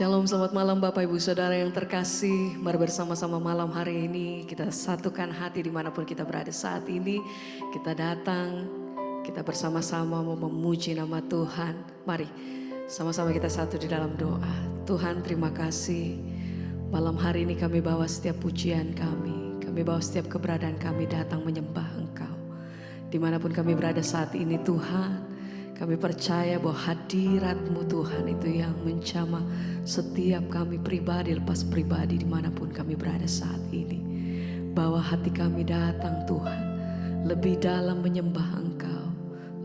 Shalom, selamat malam Bapak Ibu Saudara yang terkasih. Mari bersama-sama malam hari ini kita satukan hati dimanapun kita berada saat ini. Kita datang, kita bersama-sama mau memuji nama Tuhan. Mari sama-sama kita satu di dalam doa. Tuhan terima kasih. Malam hari ini kami bawa setiap pujian kami. Kami bawa setiap keberadaan kami datang menyembah Engkau. Dimanapun kami berada saat ini Tuhan. Kami percaya bahwa hadirat-Mu Tuhan itu yang menjamah setiap kami pribadi lepas pribadi dimanapun kami berada saat ini. Bawa hati kami datang Tuhan, lebih dalam menyembah Engkau,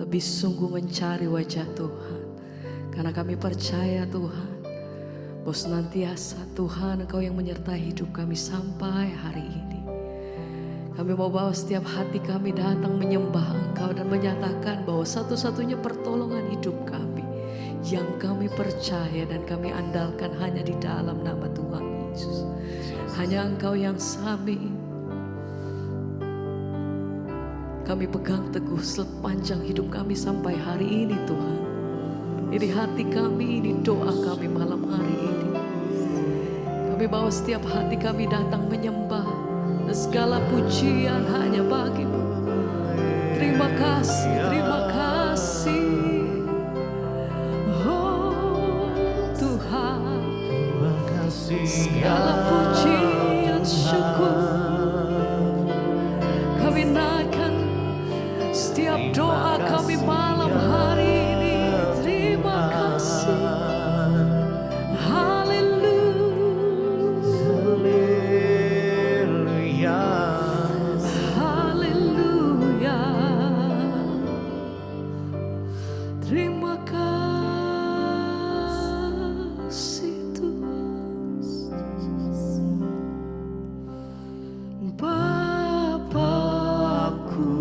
lebih sungguh mencari wajah Tuhan. Karena kami percaya Tuhan, bahwa senantiasa Tuhan Engkau yang menyertai hidup kami sampai hari ini. Kami mau bawa setiap hati kami datang menyembah Engkau dan menyatakan bahwa satu-satunya pertolongan hidup kami yang kami percaya dan kami andalkan hanya di dalam nama Tuhan Yesus. Hanya Engkau yang kami pegang teguh sepanjang hidup kami sampai hari ini Tuhan. Ini hati kami, ini doa kami malam hari ini. Kami bawa setiap hati kami datang menyembah. Segala pujian hanya bagi-Mu. Terima kasih, terima kasih. Oh Tuhan, terima kasih. Segala pujian syukur kami naikkan setiap doa kami malam hari ini. Terima kasih. Terima kasih Tuhan. Bapakku,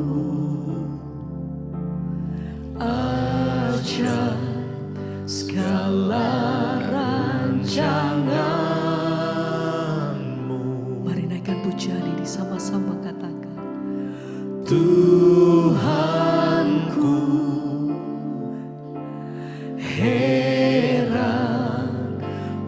ajar segala rancangan-Mu. Mari naikkan pujian ini sama-sama katakan. Tuhanku, heran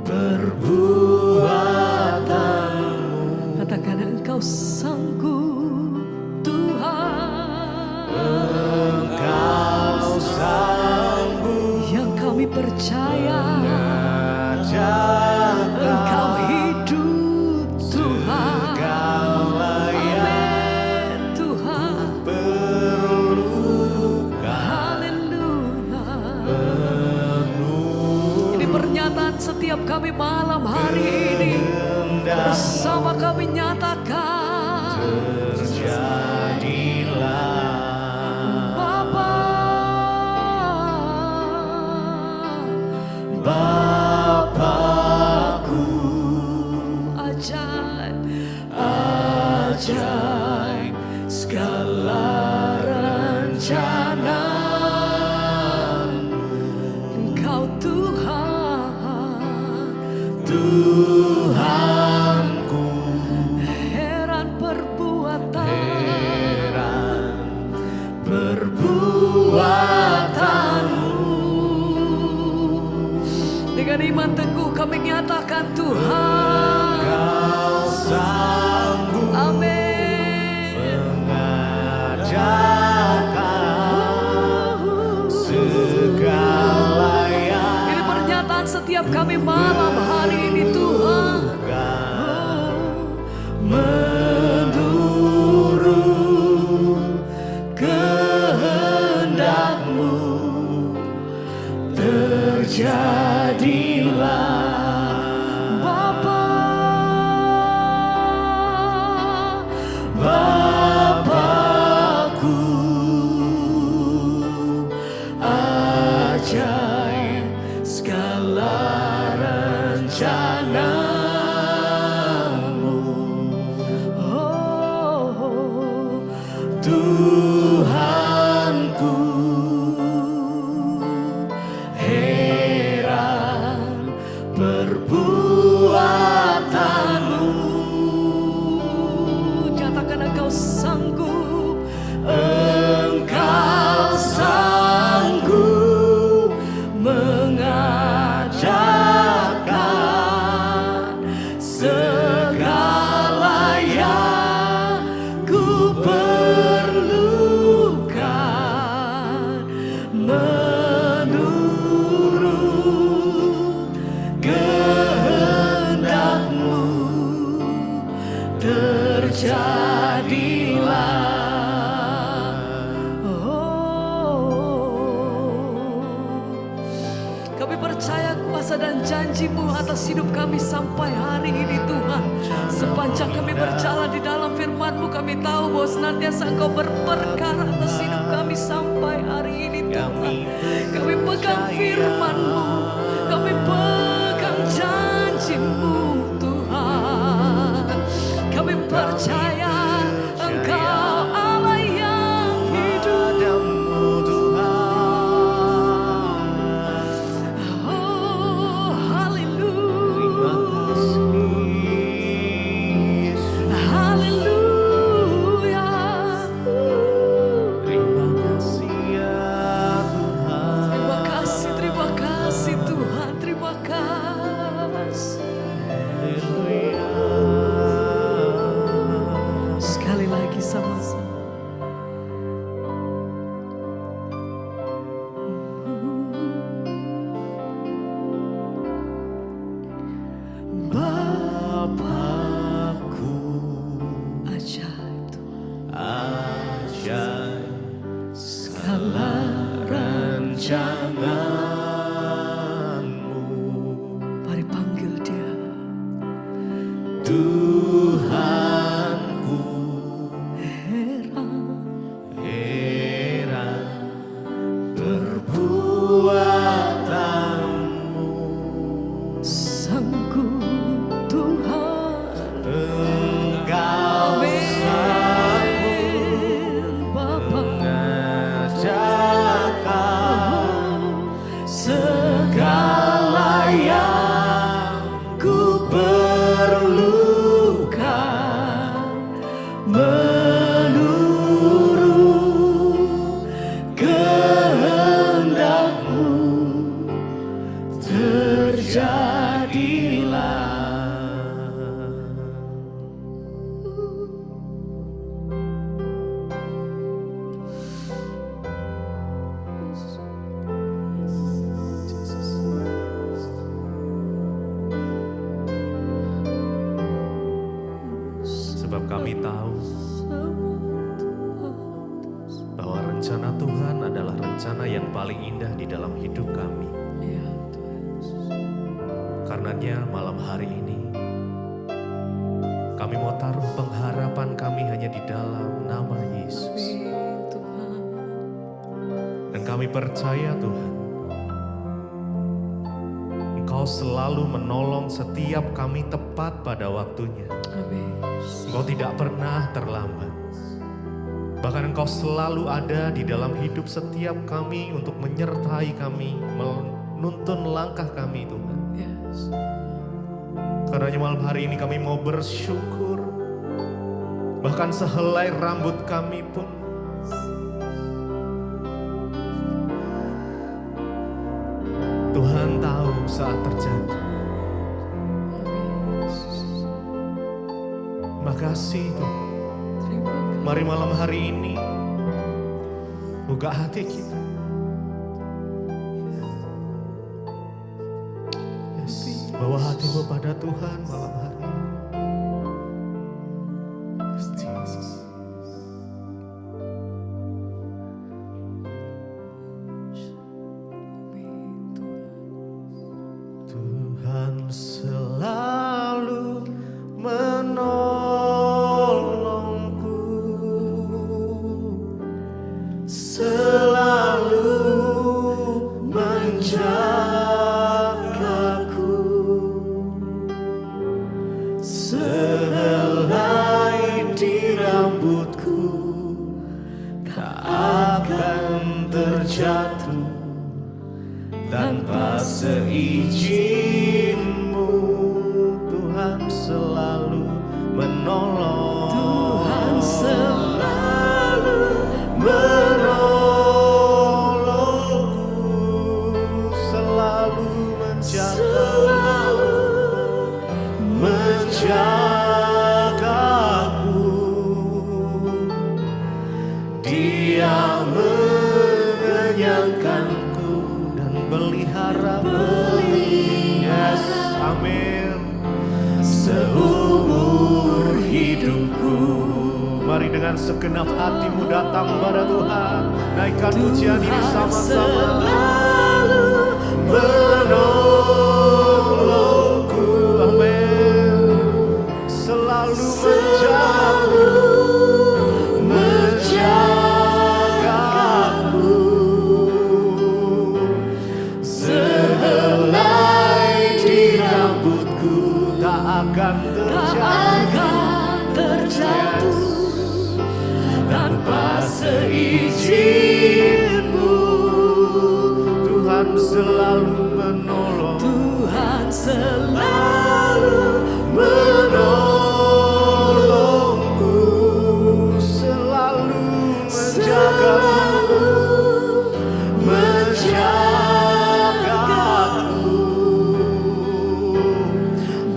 perbuatan-Mu. Katakan Engkau sanggup Tuhan. Engkau sanggup. Yang kami percaya. Engkau hidup Tuhan. Amin Tuhan. Pernyataan setiap kami malam hari ini bersama kami nyatakan terjadilah Bapakku, ajaib segala rencana Engkau Tuhan, Tuhanku, heran perbuatan-Mu. Dengan iman teguh kami nyatakan Tuhan, Engkau sanggup. Amin. Mengajarkan segala yang. Ini pernyataan setiap kami malam hari ini Tuhan. Menurut kehendak-Mu terjadilah Bapakku, ajaib segala rencana-Mu. Oh Tuhanku, heran kuasa dan janji-Mu atas hidup kami sampai hari ini Tuhan. Sepanjang kami berjalan di dalam firman-Mu, kami tahu bahwa senantiasa Engkau berperkara atas hidup kami sampai hari ini Tuhan. Kami pegang firman-Mu, kami pegang janji-Mu Tuhan. Kami percaya Engkau Allah yang hidup. Oh, haleluya. Haleluya. Terima kasih ya Tuhan. Terima kasih Tuhan, terima kasih. Haleluya. Sekali lagi sama-sama. Bapakku, Ajaib Tuhan. ajaib segala rencanamu. Mari panggil Dia. Tuhanku, Heran heran perbuatanmu. sanggup Tuhan. Engkau sanggup Bapa mengerjakan segala yang ku perlukan menurut kehendak-Mu. Terjadilah. Sebab kami tahu bahwa rencana Tuhan adalah rencana yang paling indah di dalam hidup kami. Ya Tuhan. Karenanya malam hari ini kami mau taruh pengharapan kami hanya di dalam nama Yesus. Amin Tuhan. Dan kami percaya Tuhan, Engkau selalu menolong setiap kami tepat pada waktunya. Amin. Engkau tidak pernah terlambat. Bahkan Engkau selalu ada di dalam hidup setiap kami untuk menyertai kami, menuntun langkah kami Tuhan. Yes. Karenanya malam hari ini kami mau bersyukur. Bahkan sehelai rambut kami pun Tuhan tahu saat terjadi. Makasih Tuhan. Terima kasih. Mari malam hari ini buka hati kita. Yes, bawa hatimu pada Tuhan malam hari ini. Yes, Jesus. Amin Tuhan. Tuhan selalu menolongku, selalu menjagaku, sehelai di rambutku tak akan terjatuh tanpa seizin-Mu. Tuhan selalu menolong. Tuhan selalu menolongku, selalu menjagaku. Dia mengenyangkanku dan pelihara yes, amin, seumur hidupku. Mari dengan segenap hatimu datang pada Tuhan, naikkan pujian ini sama-sama. Selalu menolong. Tuhan selalu menolong. Tuhan selalu Menolongku, selalu menjagaku, menjagaku.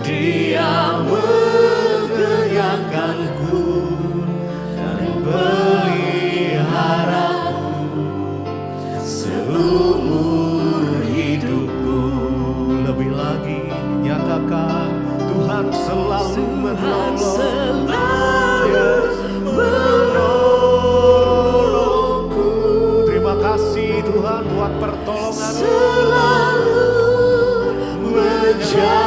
Dia mengenyangkanku dan peliharaku seumur hidupku. Lebih lagi nyatakan, Tuhan selalu menolong. Yes, menolongku. Terima kasih Tuhan buat pertolongan. Selalu menjagaku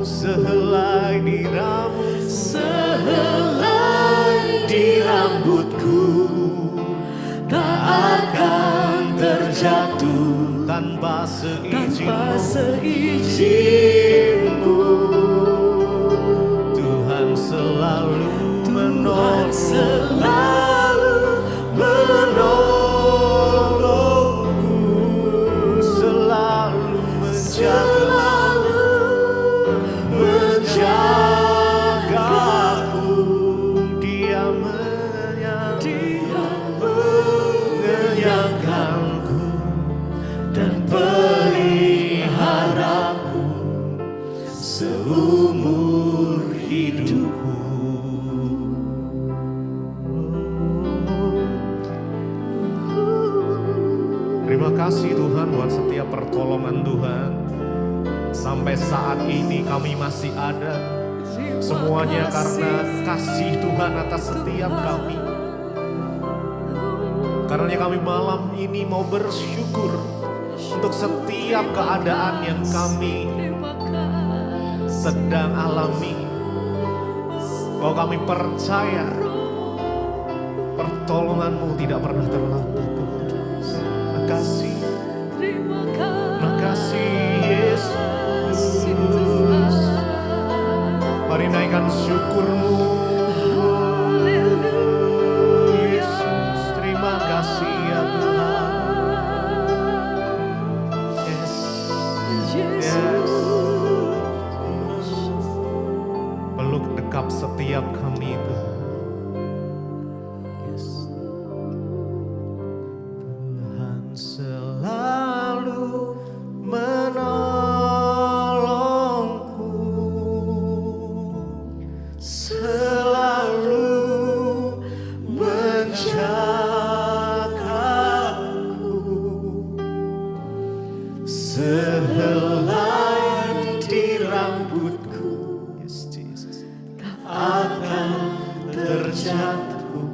sehelai di rambut, sehelai di rambutku tak akan terjatuh tanpa seizinku. Tuhan selalu menolong, selalu menolongku, selalu menjagaku. Dia mengenyangkanku dan peliharaku seumur hidupku. Terima kasih Tuhan buat setiap pertolongan Tuhan. Sampai saat ini kami masih ada. Semuanya karena kasih Tuhan atas setiap kami. Karena kami malam ini mau bersyukur untuk setiap keadaan yang kami sedang alami. Bahwa kami percaya pertolongan-Mu tidak pernah terlambat. Terima kasih. Terima kasih Yesus. Mari naikkan syukur-Mu. Yesus, terima kasih ya Tuhan. Yes. Yes. Peluk dekap setiap kami itu. Yes. Tuhan selalu menolongku, selalu menjagaku, sehelai di rambutku, yes, Jesus, tak akan terjatuh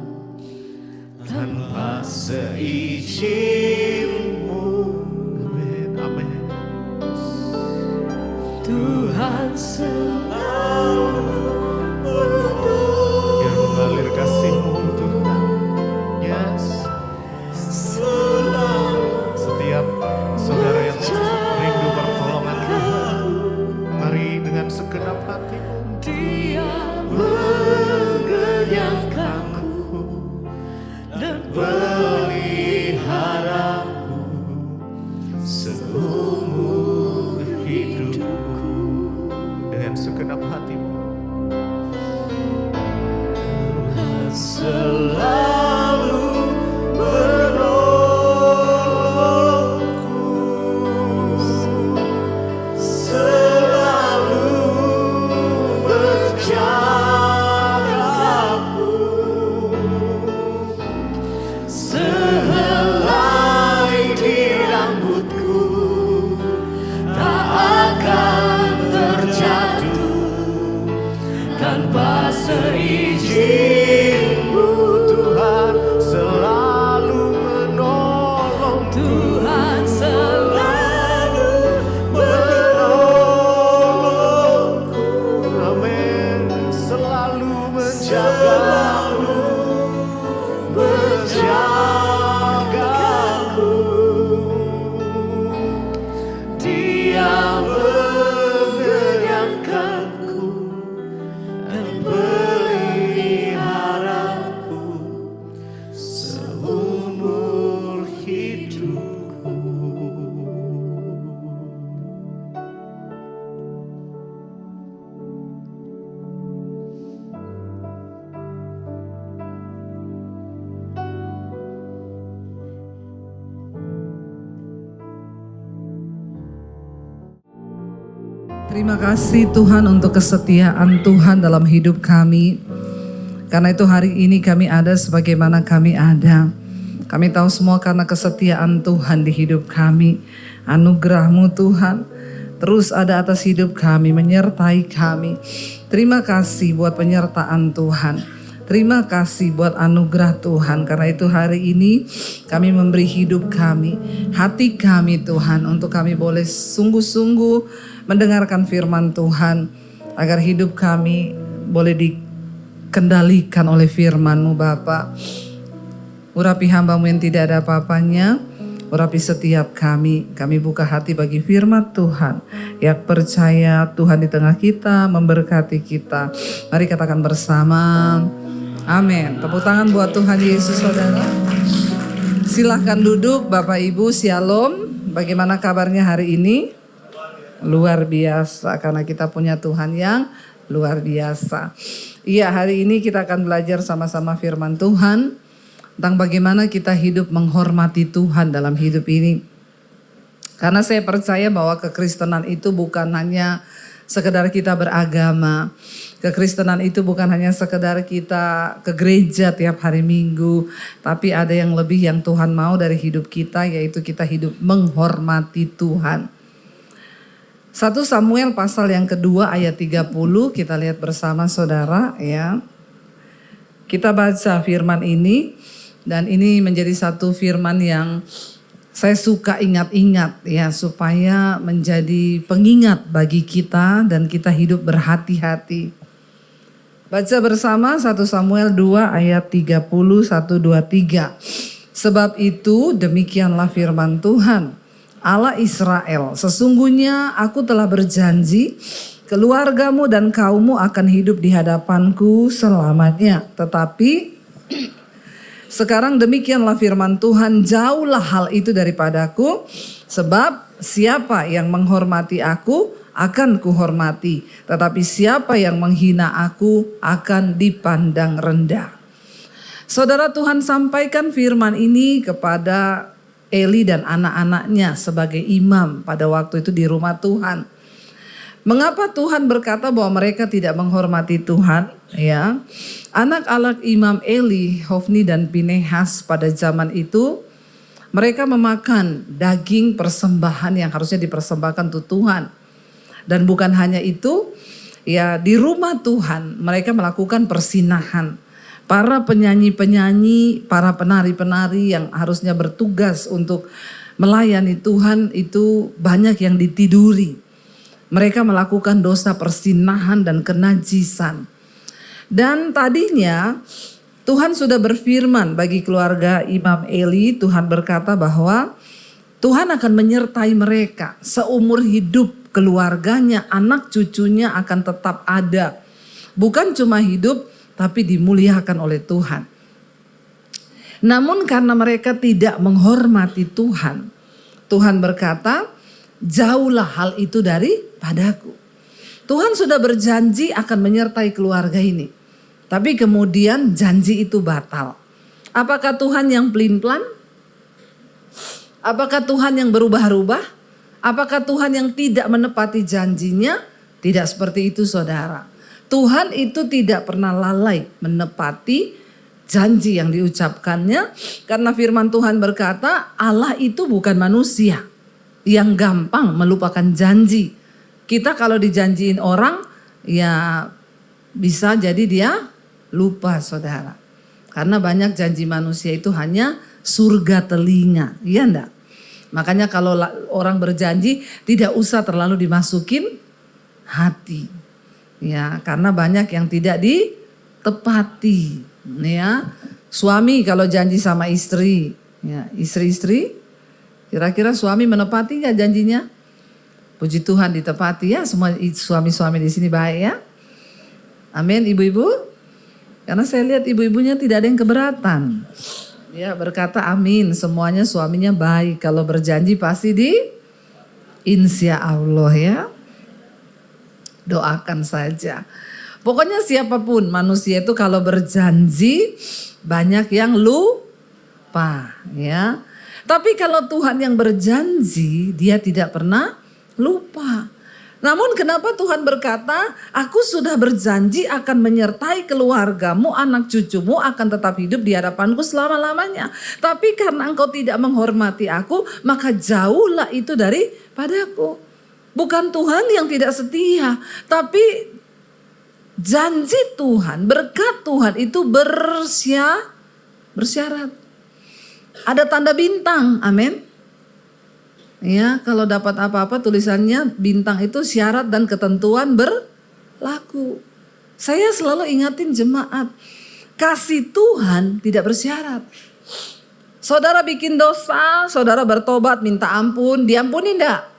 tanpa seizin-Mu. Amin, amin. Tuhan selalu biar mengalir kasih-Mu Tuhan. Yes. Setiap saudara yang rindu pertolongan Tuhan, mari dengan segenap hati-Mu. Dia mengenyangkanku dan peliharaku seumur hidupku. Dengan segenap hati-Mu. Tuhan selalu menolongku, selalu menjagaku, sehelai di rambutku tak akan terjatuh tanpa seizin-Mu. Tuhan selalu menolong. Tuhan selalu menolongku. Amin. Selalu menjagaku, menjagaku. Dia mengenyangkanku dan peliharaku seumur hidup. Terima kasih Tuhan untuk kesetiaan Tuhan dalam hidup kami. Karena itu hari ini kami ada sebagaimana kami ada. Kami tahu semua karena kesetiaan Tuhan di hidup kami. Anugerah-Mu Tuhan terus ada atas hidup kami, menyertai kami. Terima kasih buat penyertaan Tuhan. Terima kasih buat anugerah Tuhan. Karena itu hari ini kami memberi hidup kami, hati kami Tuhan, untuk kami boleh sungguh-sungguh mendengarkan firman Tuhan. Agar hidup kami boleh dikendalikan oleh firman-Mu Bapa. Urapi hamba-Mu yang tidak ada apa-apanya. Urapi setiap kami. Kami buka hati bagi firman Tuhan. Yang percaya Tuhan di tengah kita, memberkati kita. Mari katakan bersama. Amin. Tepuk tangan buat Tuhan Yesus, saudara. Silahkan duduk Bapak Ibu, Shalom. Bagaimana kabarnya hari ini? Luar biasa, karena kita punya Tuhan yang luar biasa. Iya, hari ini kita akan belajar sama-sama firman Tuhan tentang bagaimana kita hidup menghormati Tuhan dalam hidup ini. Karena saya percaya bahwa kekristenan itu bukan hanya sekedar kita beragama. Kekristenan itu bukan hanya sekedar kita ke gereja tiap hari Minggu. Tapi ada yang lebih yang Tuhan mau dari hidup kita, yaitu kita hidup menghormati Tuhan. 1 Samuel pasal yang kedua ayat 30 kita lihat bersama saudara ya. Kita baca firman ini dan ini menjadi satu firman yang saya suka ingat-ingat ya, supaya menjadi pengingat bagi kita dan kita hidup berhati-hati. Baca bersama 1 Samuel 2 ayat 30, 1, 2, 3. Sebab itu demikianlah firman Tuhan, Allah Israel, sesungguhnya aku telah berjanji keluargamu dan kaummu akan hidup di hadapanku selamanya. Tetapi sekarang demikianlah firman Tuhan, jauhlah hal itu daripadaku, sebab siapa yang menghormati aku akan kuhormati, tetapi siapa yang menghina aku akan dipandang rendah. Saudara, Tuhan sampaikan firman ini kepada Eli dan anak-anaknya sebagai imam pada waktu itu di rumah Tuhan. Mengapa Tuhan berkata bahwa mereka tidak menghormati Tuhan? Ya, anak-anak Imam Eli, Hofni dan Pinehas pada zaman itu, mereka memakan daging persembahan yang harusnya dipersembahkan untuk Tuhan. Dan bukan hanya itu, ya di rumah Tuhan mereka melakukan persinahan. Para penyanyi-penyanyi, para penari-penari yang harusnya bertugas untuk melayani Tuhan itu banyak yang ditiduri. Mereka melakukan dosa persinahan dan kenajisan. Dan tadinya Tuhan sudah berfirman bagi keluarga Imam Eli, Tuhan berkata bahwa Tuhan akan menyertai mereka seumur hidup, keluarganya, anak cucunya akan tetap ada. Bukan cuma hidup, tapi dimuliakan oleh Tuhan. Namun karena mereka tidak menghormati Tuhan, Tuhan berkata, jauhlah hal itu daripadaku. Tuhan sudah berjanji akan menyertai keluarga ini. Tapi kemudian janji itu batal. Apakah Tuhan yang pelin-pelan? Apakah Tuhan yang berubah-ubah? Apakah Tuhan yang tidak menepati janjinya? Tidak seperti itu saudara. Tuhan itu tidak pernah lalai menepati janji yang diucapkannya. Karena firman Tuhan berkata Allah itu bukan manusia yang gampang melupakan janji. Kita kalau dijanjiin orang ya bisa jadi dia lupa saudara. Karena banyak janji manusia itu hanya surga telinga, iya enggak? Makanya kalau orang berjanji tidak usah terlalu dimasukin hati. Ya, karena banyak yang tidak ditepati. Ya, suami kalau janji sama istri, ya, istri-istri, kira-kira suami menepati nggak janjinya? Puji Tuhan ditepati ya, semua suami-suami di sini baik ya. Amin, ibu-ibu. Karena saya lihat ibu-ibunya tidak ada yang keberatan. Ya, berkata amin, semuanya suaminya baik. Kalau berjanji pasti insya Allah ya. Doakan saja. Pokoknya siapapun manusia itu kalau berjanji banyak yang lupa ya. Tapi kalau Tuhan yang berjanji dia tidak pernah lupa. Namun kenapa Tuhan berkata, aku sudah berjanji akan menyertai keluargamu, anak cucumu akan tetap hidup di hadapanku selama-lamanya. Tapi karena engkau tidak menghormati aku, maka jauhlah itu daripadaku. Bukan Tuhan yang tidak setia, tapi janji Tuhan, berkat Tuhan itu bersyarat. Ada tanda bintang, amin. Ya, kalau dapat apa-apa tulisannya bintang itu syarat dan ketentuan berlaku. Saya selalu ingatin jemaat, kasih Tuhan tidak bersyarat. Saudara bikin dosa, saudara bertobat, minta ampun, diampuni enggak?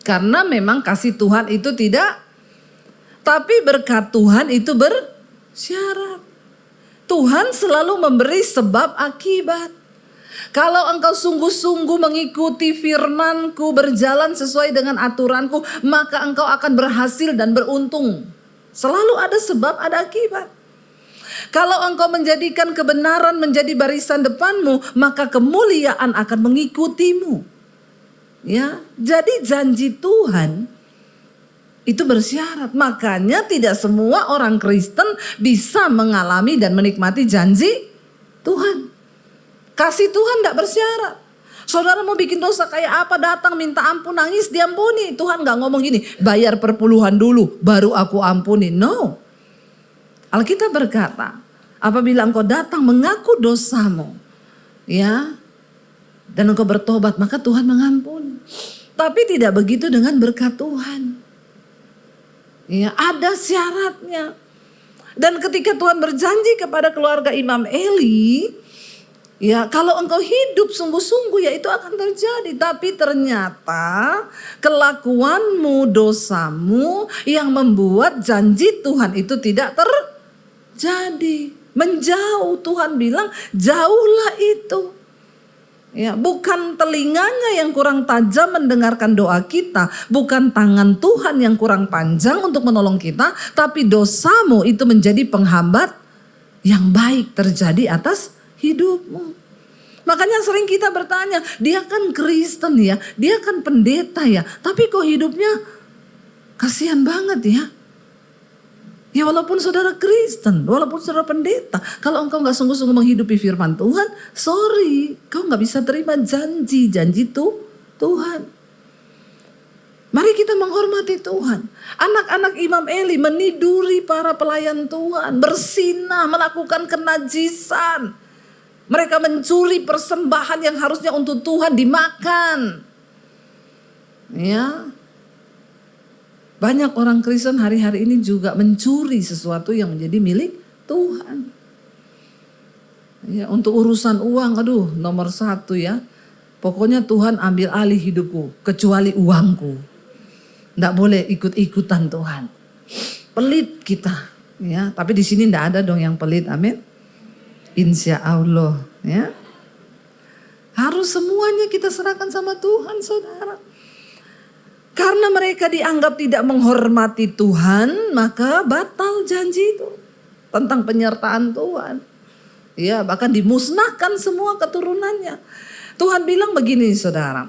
Karena memang kasih Tuhan itu tidak, tapi berkat Tuhan itu bersyarat. Tuhan selalu memberi sebab akibat. Kalau engkau sungguh-sungguh mengikuti firman-Ku, berjalan sesuai dengan aturan-Ku, maka engkau akan berhasil dan beruntung. Selalu ada sebab, ada akibat. Kalau engkau menjadikan kebenaran menjadi barisan depanmu, maka kemuliaan akan mengikutimu. Ya, jadi janji Tuhan itu bersyarat. Makanya tidak semua orang Kristen bisa mengalami dan menikmati janji Tuhan. Kasih Tuhan tidak bersyarat. Saudara mau bikin dosa kayak apa, datang minta ampun, nangis, diampuni. Tuhan gak ngomong gini, bayar perpuluhan dulu baru aku ampuni. No. Alkitab berkata, apabila engkau datang mengaku dosamu, ya, dan engkau bertobat, maka Tuhan mengampuni. Tapi tidak begitu dengan berkat Tuhan. Ya, ada syaratnya. Dan ketika Tuhan berjanji kepada keluarga Imam Eli, ya, kalau engkau hidup sungguh-sungguh ya itu akan terjadi. Tapi ternyata kelakuanmu, dosamu yang membuat janji Tuhan itu tidak terjadi. Menjauh, Tuhan bilang jauhlah itu. Ya, bukan telinganya yang kurang tajam mendengarkan doa kita, bukan tangan Tuhan yang kurang panjang untuk menolong kita, tapi dosamu itu menjadi penghambat yang baik terjadi atas hidupmu. Makanya sering kita bertanya, dia kan Kristen ya, dia kan pendeta ya, tapi kok hidupnya kasihan banget ya. Ya walaupun saudara Kristen, walaupun saudara pendeta, kalau engkau gak sungguh-sungguh menghidupi firman Tuhan, sorry, kau gak bisa terima janji Tuhan. Mari kita menghormati Tuhan. Anak-anak Imam Eli meniduri para pelayan Tuhan, bersinah, melakukan kenajisan. Mereka mencuri persembahan yang harusnya untuk Tuhan dimakan. Ya. Banyak orang Kristen hari-hari ini juga mencuri sesuatu yang menjadi milik Tuhan. Ya, untuk urusan uang, aduh nomor 1 ya. Pokoknya Tuhan ambil alih hidupku, kecuali uangku. Nggak boleh ikut-ikutan Tuhan. Pelit kita. Ya, tapi di sini nggak ada dong yang pelit, amin. Insya Allah, ya. Harus semuanya kita serahkan sama Tuhan, saudara. Karena mereka dianggap tidak menghormati Tuhan, maka batal janji itu tentang penyertaan Tuhan. Ya, bahkan dimusnahkan semua keturunannya. Tuhan bilang begini, saudara.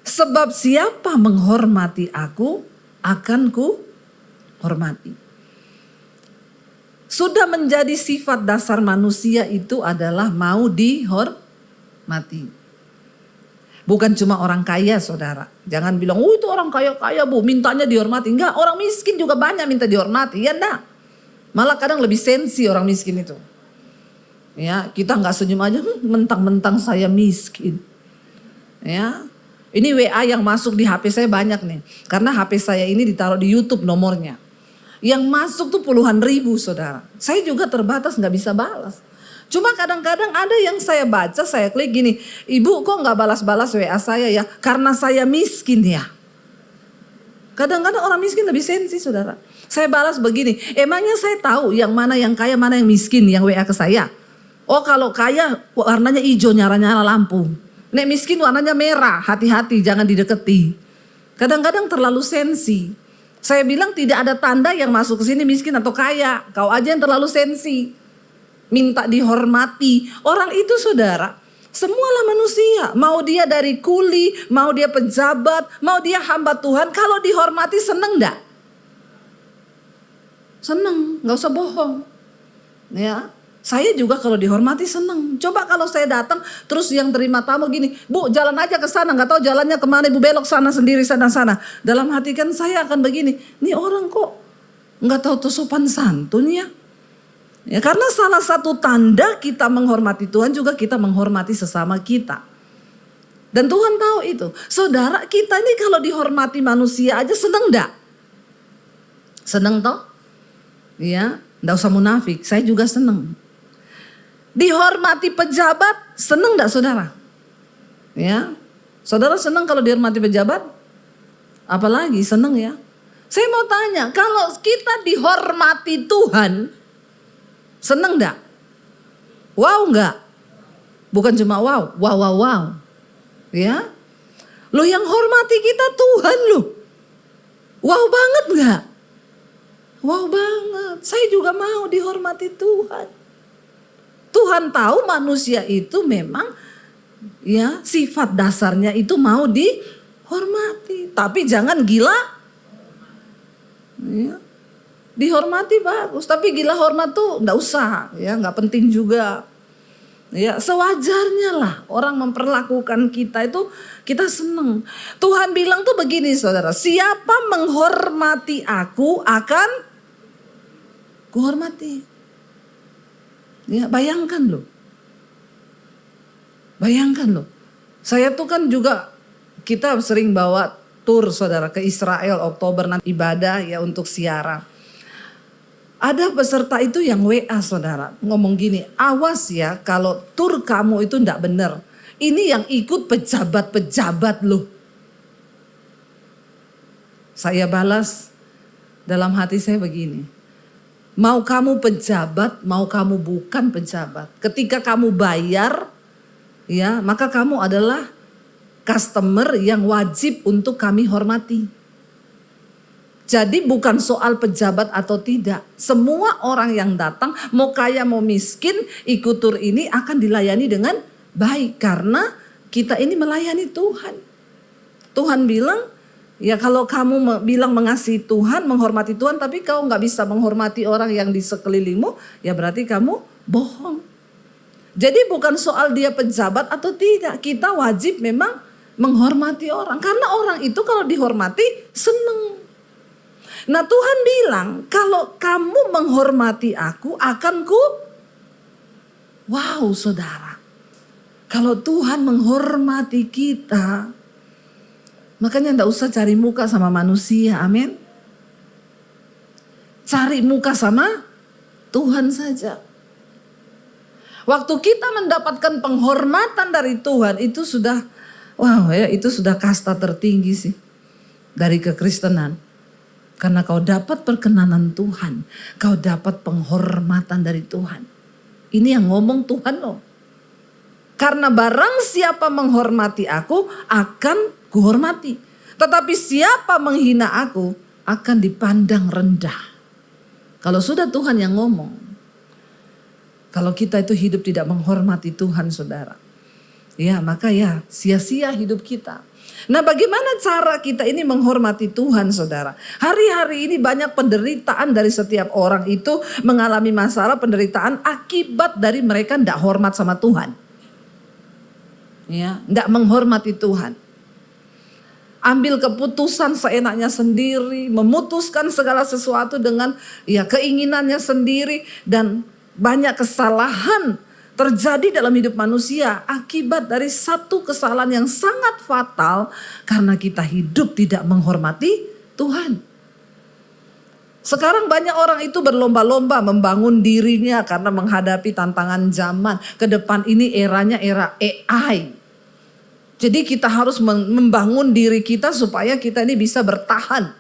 Sebab siapa menghormati aku, akan ku hormati. Sudah menjadi sifat dasar manusia itu adalah mau dihormati. Bukan cuma orang kaya, saudara. Jangan bilang, itu orang kaya-kaya bu, mintanya dihormati. Enggak, orang miskin juga banyak minta dihormati. Ya enggak. Malah kadang lebih sensi orang miskin itu. Ya, kita enggak senyum aja, mentang-mentang saya miskin. Ya, ini WA yang masuk di HP saya banyak nih. Karena HP saya ini ditaruh di YouTube nomornya. Yang masuk tuh puluhan ribu, saudara. Saya juga terbatas, enggak bisa balas. Cuma kadang-kadang ada yang saya baca, saya klik gini, ibu kok gak balas-balas WA saya ya, karena saya miskin ya. Kadang-kadang orang miskin lebih sensi, saudara. Saya balas begini, emangnya saya tahu yang mana yang kaya, mana yang miskin yang WA ke saya. Oh kalau kaya warnanya hijau, nyala-nyala lampu. Nek miskin warnanya merah, hati-hati jangan dideketi. Kadang-kadang terlalu sensi. Saya bilang tidak ada tanda yang masuk ke sini miskin atau kaya, kau aja yang terlalu sensi. Minta dihormati. Orang itu, saudara, Semualah manusia, mau dia dari kuli, mau dia pejabat, mau dia hamba Tuhan, kalau dihormati seneng enggak? Seneng, gak usah bohong. Ya, saya juga kalau dihormati seneng. Coba kalau saya datang terus yang terima tamu gini, Bu jalan aja ke sana, nggak tahu jalannya kemana, Ibu belok sana sendiri sana. Dalam hati kan saya akan begini, nih orang kok nggak tahu tuh sopan santunnya. Ya karena salah satu tanda kita menghormati Tuhan juga kita menghormati sesama kita. Dan Tuhan tahu itu. Saudara kita ini kalau dihormati manusia aja seneng enggak? Seneng toh? Ya, enggak usah munafik, saya juga seneng. Dihormati pejabat, seneng enggak saudara? Ya, saudara seneng kalau dihormati pejabat? Apalagi seneng ya? Saya mau tanya, kalau kita dihormati Tuhan, seneng enggak? Wow enggak? Bukan cuma wow, wow. Ya, lo yang hormati kita Tuhan lo. Wow banget enggak? Wow banget, saya juga mau dihormati Tuhan. Tuhan tahu manusia itu memang ya sifat dasarnya itu mau dihormati. Tapi jangan gila. Ya, dihormati bagus, tapi gila hormat tuh enggak usah, ya enggak penting juga. Ya sewajarnya lah orang memperlakukan kita itu kita seneng. Tuhan bilang tuh begini saudara, siapa menghormati aku akan kuhormati. Ya bayangkan loh. Saya tuh kan juga kita sering bawa tur saudara ke Israel Oktober nanti ibadah ya untuk siaran. Ada peserta itu yang WA saudara ngomong gini, awas ya kalau tur kamu itu enggak benar. Ini yang ikut pejabat-pejabat loh. Saya balas dalam hati saya begini, mau kamu pejabat, mau kamu bukan pejabat. Ketika kamu bayar, ya maka kamu adalah customer yang wajib untuk kami hormati. Jadi bukan soal pejabat atau tidak. Semua orang yang datang, mau kaya mau miskin, ikut tur ini akan dilayani dengan baik. Karena kita ini melayani Tuhan. Tuhan bilang, ya kalau kamu bilang mengasihi Tuhan, menghormati Tuhan, tapi kau gak bisa menghormati orang yang di sekelilingmu, ya berarti kamu bohong. Jadi bukan soal dia pejabat atau tidak. Kita wajib memang menghormati orang. Karena orang itu kalau dihormati seneng. Nah Tuhan bilang kalau kamu menghormati aku akan wow saudara. Kalau Tuhan menghormati kita, makanya enggak usah cari muka sama manusia, amin. Cari muka sama Tuhan saja. Waktu kita mendapatkan penghormatan dari Tuhan itu sudah, wow ya itu sudah kasta tertinggi sih dari kekristenan. Karena kau dapat perkenanan Tuhan, kau dapat penghormatan dari Tuhan. Ini yang ngomong Tuhan loh. Karena barang siapa menghormati aku akan kuhormati. Tetapi siapa menghina aku akan dipandang rendah. Kalau sudah Tuhan yang ngomong. Kalau kita itu hidup tidak menghormati Tuhan saudara. Ya maka ya sia-sia hidup kita. Nah bagaimana cara kita ini menghormati Tuhan saudara? Hari-hari ini banyak penderitaan dari setiap orang itu mengalami masalah penderitaan akibat dari mereka tidak hormat sama Tuhan. Ya, tidak menghormati Tuhan. Ambil keputusan seenaknya sendiri, memutuskan segala sesuatu dengan ya keinginannya sendiri dan banyak kesalahan terjadi dalam hidup manusia akibat dari satu kesalahan yang sangat fatal karena kita hidup tidak menghormati Tuhan. Sekarang banyak orang itu berlomba-lomba membangun dirinya karena menghadapi tantangan zaman. Ke depan ini eranya era AI. Jadi kita harus membangun diri kita supaya kita ini bisa bertahan.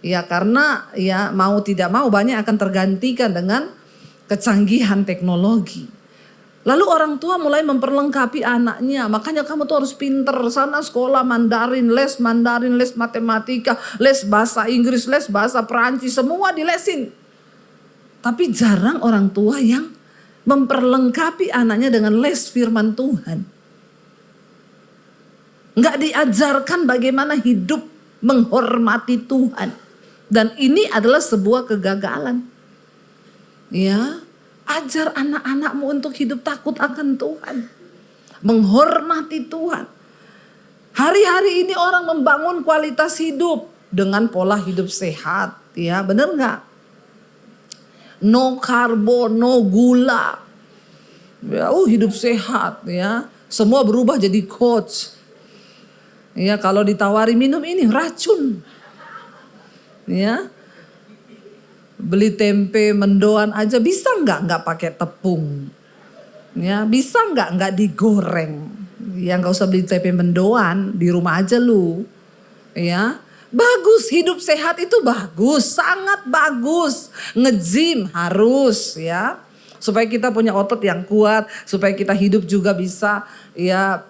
Ya karena ya mau tidak mau banyak akan tergantikan dengan kecanggihan teknologi. Lalu orang tua mulai memperlengkapi anaknya. Makanya kamu tuh harus pinter. Sana sekolah Mandarin, les matematika, les bahasa Inggris, les bahasa Perancis. Semua dilesin. Tapi jarang orang tua yang memperlengkapi anaknya dengan les firman Tuhan. Nggak diajarkan bagaimana hidup menghormati Tuhan. Dan ini adalah sebuah kegagalan. Ya, ajar anak-anakmu untuk hidup takut akan Tuhan. Menghormati Tuhan. Hari-hari ini orang membangun kualitas hidup dengan pola hidup sehat. Ya, benar nggak? No karbo, no gula. Ya, hidup sehat ya. Semua berubah jadi coach. Ya, kalau ditawari minum ini racun. Ya. Beli tempe mendoan aja bisa nggak pakai tepung. Ya, bisa nggak digoreng. Ya, nggak usah beli tempe mendoan, di rumah aja lu. Ya. Bagus, hidup sehat itu bagus, sangat bagus. Nge-gym harus ya. Supaya kita punya otot yang kuat, supaya kita hidup juga bisa ya.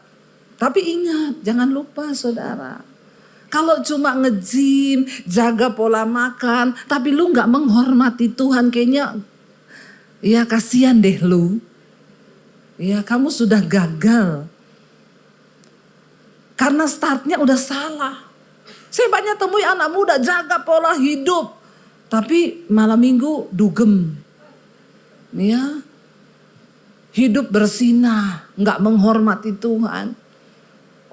Tapi ingat, jangan lupa saudara. Kalau cuma nge-gym, jaga pola makan, tapi lu gak menghormati Tuhan, kayaknya ya kasihan deh lu. Ya, kamu sudah gagal. Karena startnya udah salah. Saya banyak temui anak muda jaga pola hidup, tapi malam minggu dugem. Ya, hidup bersinah, gak menghormati Tuhan.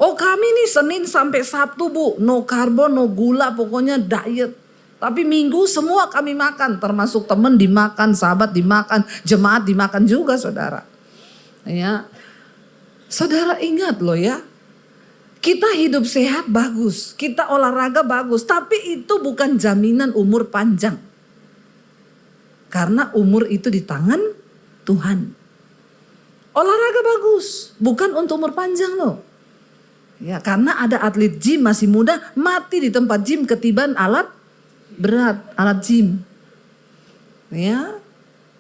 Oh, kami nih Senin sampai Sabtu bu, no karbo, no gula, pokoknya diet. Tapi Minggu semua kami makan, termasuk teman dimakan, sahabat dimakan, jemaat dimakan juga saudara. Ya, saudara ingat loh ya, kita hidup sehat bagus, kita olahraga bagus, tapi itu bukan jaminan umur panjang. Karena umur itu di tangan Tuhan. Olahraga bagus, bukan untuk umur panjang loh. Ya, karena ada atlet gym masih muda mati di tempat gym ketiban alat berat, alat gym. Ya,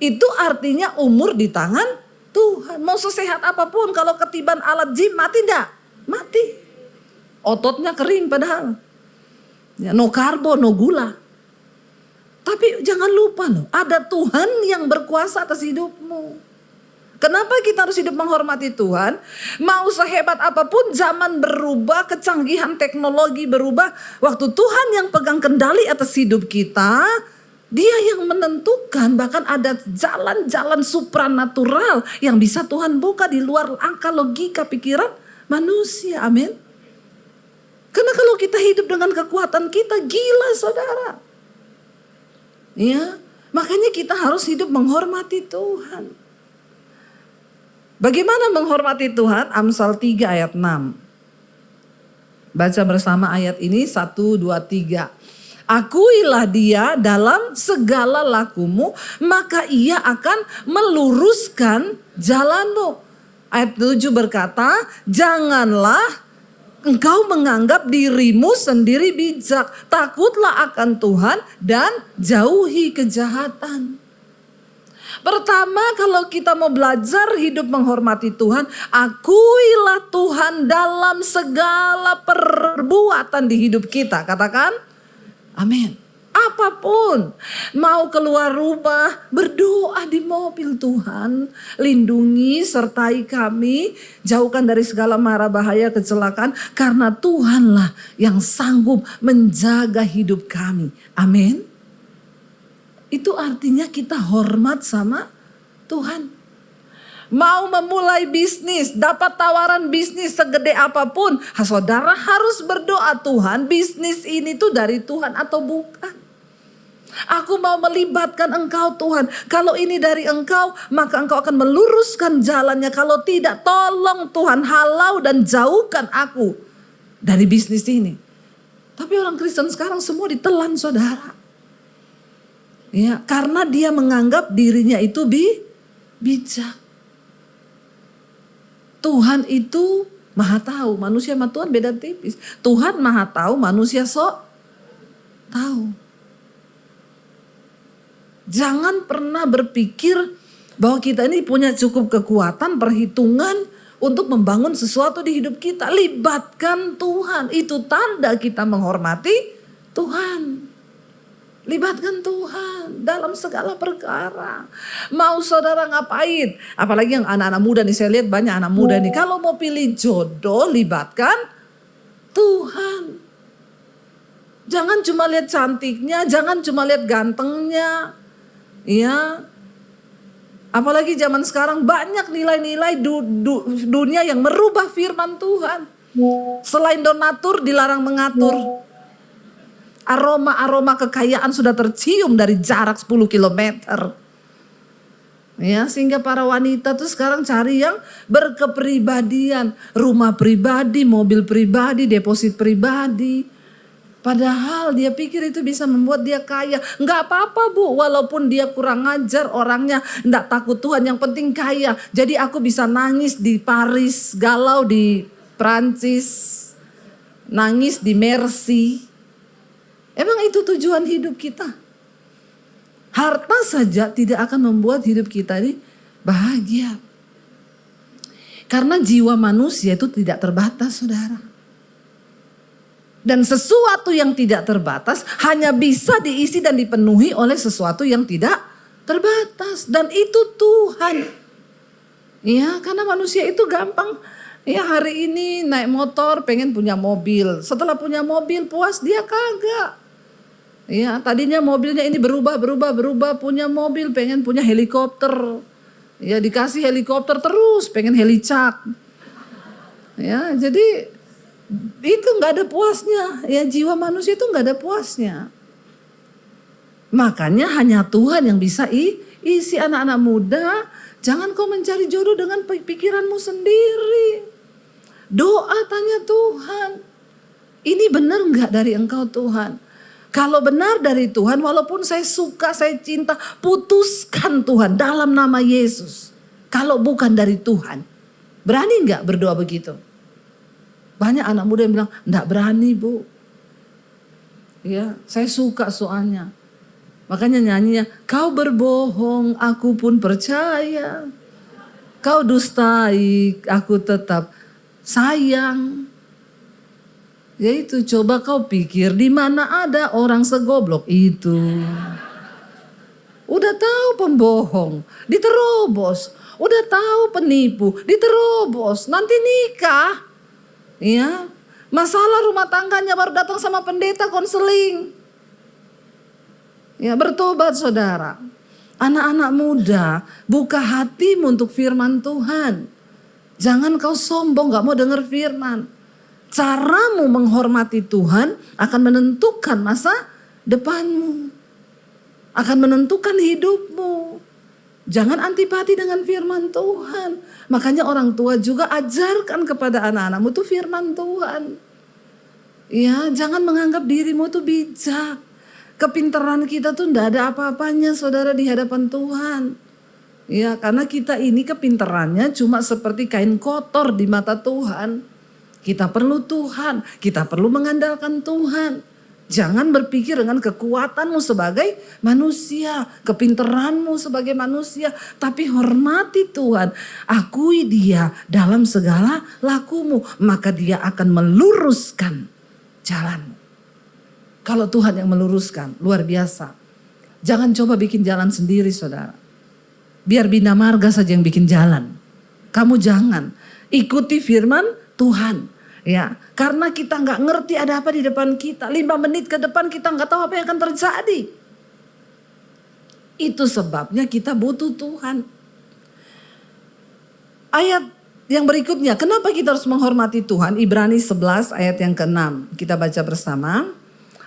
itu artinya umur di tangan Tuhan. Mau sesehat apapun kalau ketiban alat gym mati enggak? Mati. Ototnya kering padahal. Ya, no karbo, no gula. Tapi jangan lupa loh, ada Tuhan yang berkuasa atas hidupmu. Kenapa kita harus hidup menghormati Tuhan? Mau sehebat apapun zaman berubah, kecanggihan teknologi berubah. Waktu Tuhan yang pegang kendali atas hidup kita, Dia yang menentukan. Bahkan ada jalan-jalan supranatural yang bisa Tuhan buka di luar akal, logika, pikiran manusia. Amin. Karena kalau kita hidup dengan kekuatan kita, gila saudara. Ya, makanya kita harus hidup menghormati Tuhan. Bagaimana menghormati Tuhan? Amsal 3 ayat 6. Baca bersama ayat ini 1, 2, 3. Akuilah dia dalam segala lakumu, maka ia akan meluruskan jalanmu. Ayat 7 berkata, janganlah engkau menganggap dirimu sendiri bijak. Takutlah akan Tuhan dan jauhi kejahatan. Pertama, kalau kita mau belajar hidup menghormati Tuhan, akuilah Tuhan dalam segala perbuatan di hidup kita. Katakan, amin. Apapun, mau keluar rumah, berdoa di mobil, Tuhan lindungi, sertai kami, jauhkan dari segala mara bahaya kecelakaan, karena Tuhanlah yang sanggup menjaga hidup kami. Amin. Itu artinya kita hormat sama Tuhan. Mau memulai bisnis, dapat tawaran bisnis segede apapun, saudara harus berdoa, Tuhan bisnis ini tuh dari Tuhan atau bukan. Aku mau melibatkan engkau Tuhan. Kalau ini dari engkau, maka engkau akan meluruskan jalannya. Kalau tidak, tolong Tuhan halau dan jauhkan aku dari bisnis ini. Tapi orang Kristen sekarang semua ditelan saudara. Ya, karena dia menganggap dirinya itu bijak. Tuhan itu maha tahu, manusia sama Tuhan beda tipis. Tuhan maha tahu, manusia sok tahu. Jangan pernah berpikir bahwa kita ini punya cukup kekuatan, perhitungan untuk membangun sesuatu di hidup kita. Libatkan Tuhan, itu tanda kita menghormati Tuhan. Libatkan Tuhan dalam segala perkara. Mau saudara ngapain? Apalagi yang anak-anak muda nih, saya lihat banyak anak muda nih. Kalau mau pilih jodoh, libatkan Tuhan. Jangan cuma lihat cantiknya, jangan cuma lihat gantengnya. Ya. Apalagi zaman sekarang banyak nilai-nilai dunia yang merubah firman Tuhan. Selain donatur dilarang mengatur. Aroma-aroma kekayaan sudah tercium dari jarak 10 kilometer. Ya, sehingga para wanita tuh sekarang cari yang berkepribadian, rumah pribadi, mobil pribadi, deposit pribadi. Padahal dia pikir itu bisa membuat dia kaya. Enggak apa-apa Bu, walaupun dia kurang ajar orangnya, enggak takut Tuhan, yang penting kaya. Jadi aku bisa nangis di Paris, galau di Prancis, nangis di Mercy. Emang itu tujuan hidup kita? Harta saja tidak akan membuat hidup kita ini bahagia. Karena jiwa manusia itu tidak terbatas, saudara. Dan sesuatu yang tidak terbatas hanya bisa diisi dan dipenuhi oleh sesuatu yang tidak terbatas. Dan itu Tuhan. Ya, karena manusia itu gampang. Ya, hari ini naik motor pengen punya mobil. Setelah punya mobil puas, dia kagak. Ya, tadinya mobilnya ini berubah, punya mobil, pengen punya helikopter. Ya, dikasih helikopter terus, pengen helicak. Ya, jadi itu nggak ada puasnya. Ya, jiwa manusia itu nggak ada puasnya. Makanya hanya Tuhan yang bisa isi anak-anak muda. Jangan kau mencari jodoh dengan pikiranmu sendiri. Doa tanya Tuhan. Ini benar nggak dari Engkau Tuhan? Kalau benar dari Tuhan, walaupun saya suka, saya cinta, putuskan Tuhan dalam nama Yesus. Kalau bukan dari Tuhan, berani nggak berdoa begitu? Banyak anak muda yang bilang, enggak berani Bu. Ya, saya suka soalnya. Makanya nyanyinya, kau berbohong, aku pun percaya. Kau dustai, aku tetap sayang. Yaitu coba kau pikir di mana ada orang segoblok itu. Udah tahu pembohong, diterobos. Udah tahu penipu, diterobos. Nanti nikah. Ya, masalah rumah tangganya baru datang sama pendeta konseling. Ya, bertobat saudara. Anak-anak muda, buka hatimu untuk firman Tuhan. Jangan kau sombong gak mau dengar firman. Caramu menghormati Tuhan akan menentukan masa depanmu. Akan menentukan hidupmu. Jangan antipati dengan firman Tuhan. Makanya orang tua juga ajarkan kepada anak-anakmu itu firman Tuhan. Ya, jangan menganggap dirimu tuh bijak. Kepintaran kita tuh enggak ada apa-apanya saudara di hadapan Tuhan. Ya, karena kita ini kepintarannya cuma seperti kain kotor di mata Tuhan. Kita perlu Tuhan, kita perlu mengandalkan Tuhan. Jangan berpikir dengan kekuatanmu sebagai manusia, kepintaranmu sebagai manusia, tapi hormati Tuhan. Akui Dia dalam segala lakumu, maka Dia akan meluruskan jalanmu. Kalau Tuhan yang meluruskan, luar biasa. Jangan coba bikin jalan sendiri saudara. Biar Bina Marga saja yang bikin jalan. Kamu jangan. Ikuti firman Tuhan. Ya, karena kita nggak ngerti ada apa di depan kita. 5 menit ke depan kita nggak tahu apa yang akan terjadi. Itu sebabnya kita butuh Tuhan. Ayat yang berikutnya, kenapa kita harus menghormati Tuhan? Ibrani 11 ayat yang ke-6. Kita baca bersama.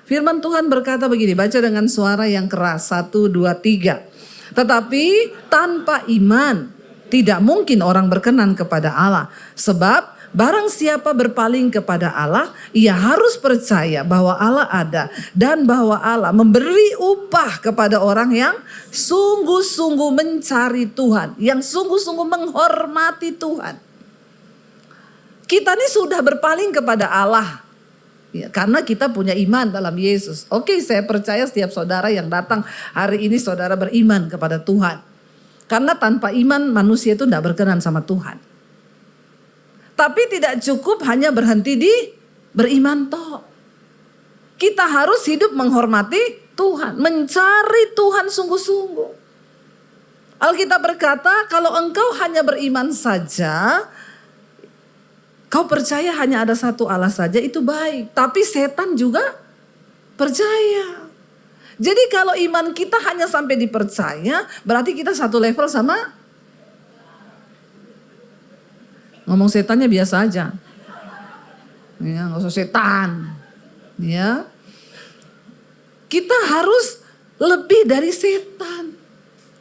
Firman Tuhan berkata begini, baca dengan suara yang keras. 1, 2, 3. Tetapi tanpa iman tidak mungkin orang berkenan kepada Allah. Sebab barang siapa berpaling kepada Allah, ia harus percaya bahwa Allah ada dan bahwa Allah memberi upah kepada orang yang sungguh-sungguh mencari Tuhan, yang sungguh-sungguh menghormati Tuhan. Kita ini sudah berpaling kepada Allah ya, karena kita punya iman dalam Yesus. Oke, saya percaya setiap saudara yang datang hari ini saudara beriman kepada Tuhan. Karena tanpa iman manusia itu tidak berkenan sama Tuhan. Tapi tidak cukup hanya berhenti di beriman toh. Kita harus hidup menghormati Tuhan, mencari Tuhan sungguh-sungguh. Alkitab berkata, kalau engkau hanya beriman saja, Kau percaya hanya ada satu Allah saja itu baik. Tapi setan juga percaya. Jadi kalau iman kita hanya sampai dipercaya, berarti kita satu level sama. Ngomong setannya biasa aja. Ya, nggak usah setan. Ya. Kita harus lebih dari setan.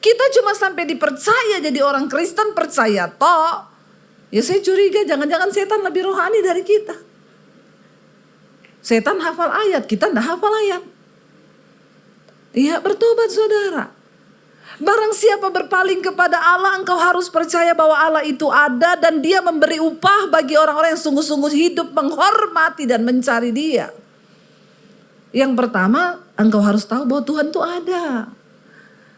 Kita cuma sampai dipercaya jadi orang Kristen, percaya toh. Ya saya curiga jangan-jangan setan lebih rohani dari kita. Setan hafal ayat, kita enggak hafal ayat. Ya bertobat saudara. Barang siapa berpaling kepada Allah, engkau harus percaya bahwa Allah itu ada dan dia memberi upah bagi orang-orang yang sungguh-sungguh hidup menghormati dan mencari dia. Yang pertama, engkau harus tahu bahwa Tuhan itu ada.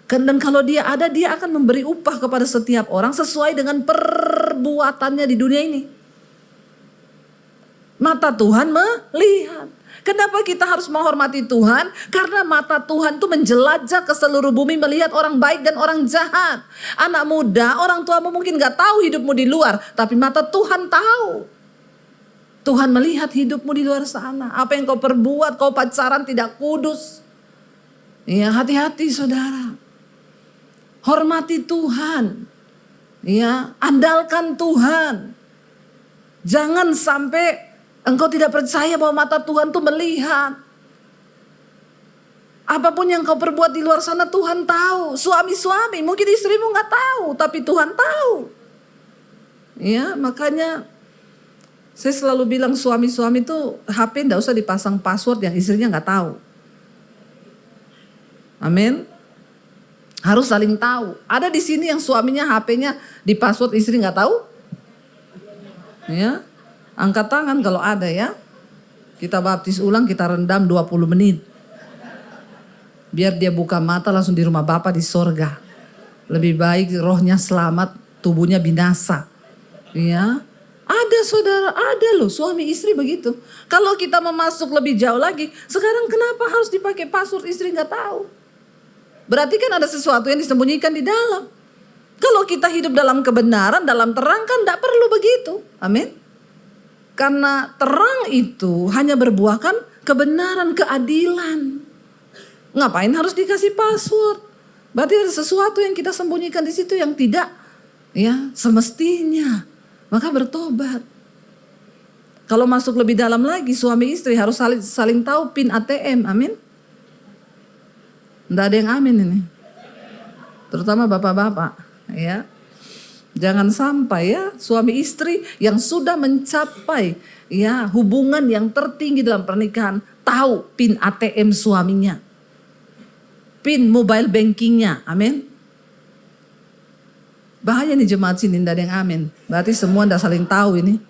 Dan kalau dia ada, dia akan memberi upah kepada setiap orang sesuai dengan perbuatannya di dunia ini. Mata Tuhan melihat. Kenapa kita harus menghormati Tuhan? Karena mata Tuhan itu menjelajah ke seluruh bumi melihat orang baik dan orang jahat. Anak muda, orang tuamu mungkin gak tahu hidupmu di luar. Tapi mata Tuhan tahu. Tuhan melihat hidupmu di luar sana. Apa yang kau perbuat, kau pacaran tidak kudus. Ya hati-hati saudara. Hormati Tuhan. Ya, andalkan Tuhan. Jangan sampai engkau tidak percaya bahwa mata Tuhan tuh melihat. Apapun yang kau perbuat di luar sana Tuhan tahu. Suami-suami, mungkin istrimu gak tahu, tapi Tuhan tahu. Ya, makanya saya selalu bilang suami-suami tuh HP gak usah dipasang password yang istrinya gak tahu. Amin. Harus saling tahu. Ada di sini yang suaminya HP-nya di password istri nggak tahu? Ya, angkat tangan kalau ada ya. Kita baptis ulang, kita rendam 20 menit. Biar dia buka mata langsung di rumah Bapa di sorga. Lebih baik rohnya selamat, tubuhnya binasa. Ya, ada saudara, ada loh suami istri begitu. Kalau kita mau masuk lebih jauh lagi, sekarang kenapa harus dipakai password istri nggak tahu? Berarti kan ada sesuatu yang disembunyikan di dalam. Kalau kita hidup dalam kebenaran, dalam terang kan tidak perlu begitu. Amin. Karena terang itu hanya berbuahkan kebenaran, keadilan. Ngapain harus dikasih password? Berarti ada sesuatu yang kita sembunyikan di situ yang tidak ya semestinya. Maka bertobat. Kalau masuk lebih dalam lagi, suami istri harus saling tahu PIN ATM. Amin. Tidak ada yang amin ini. Terutama bapak-bapak. Ya. Jangan sampai ya suami istri yang sudah mencapai ya hubungan yang tertinggi dalam pernikahan tahu PIN ATM suaminya. PIN mobile bankingnya. Amin. Bahaya nih jemaat sini tidak ada yang amin. Berarti semua tidak saling tahu ini.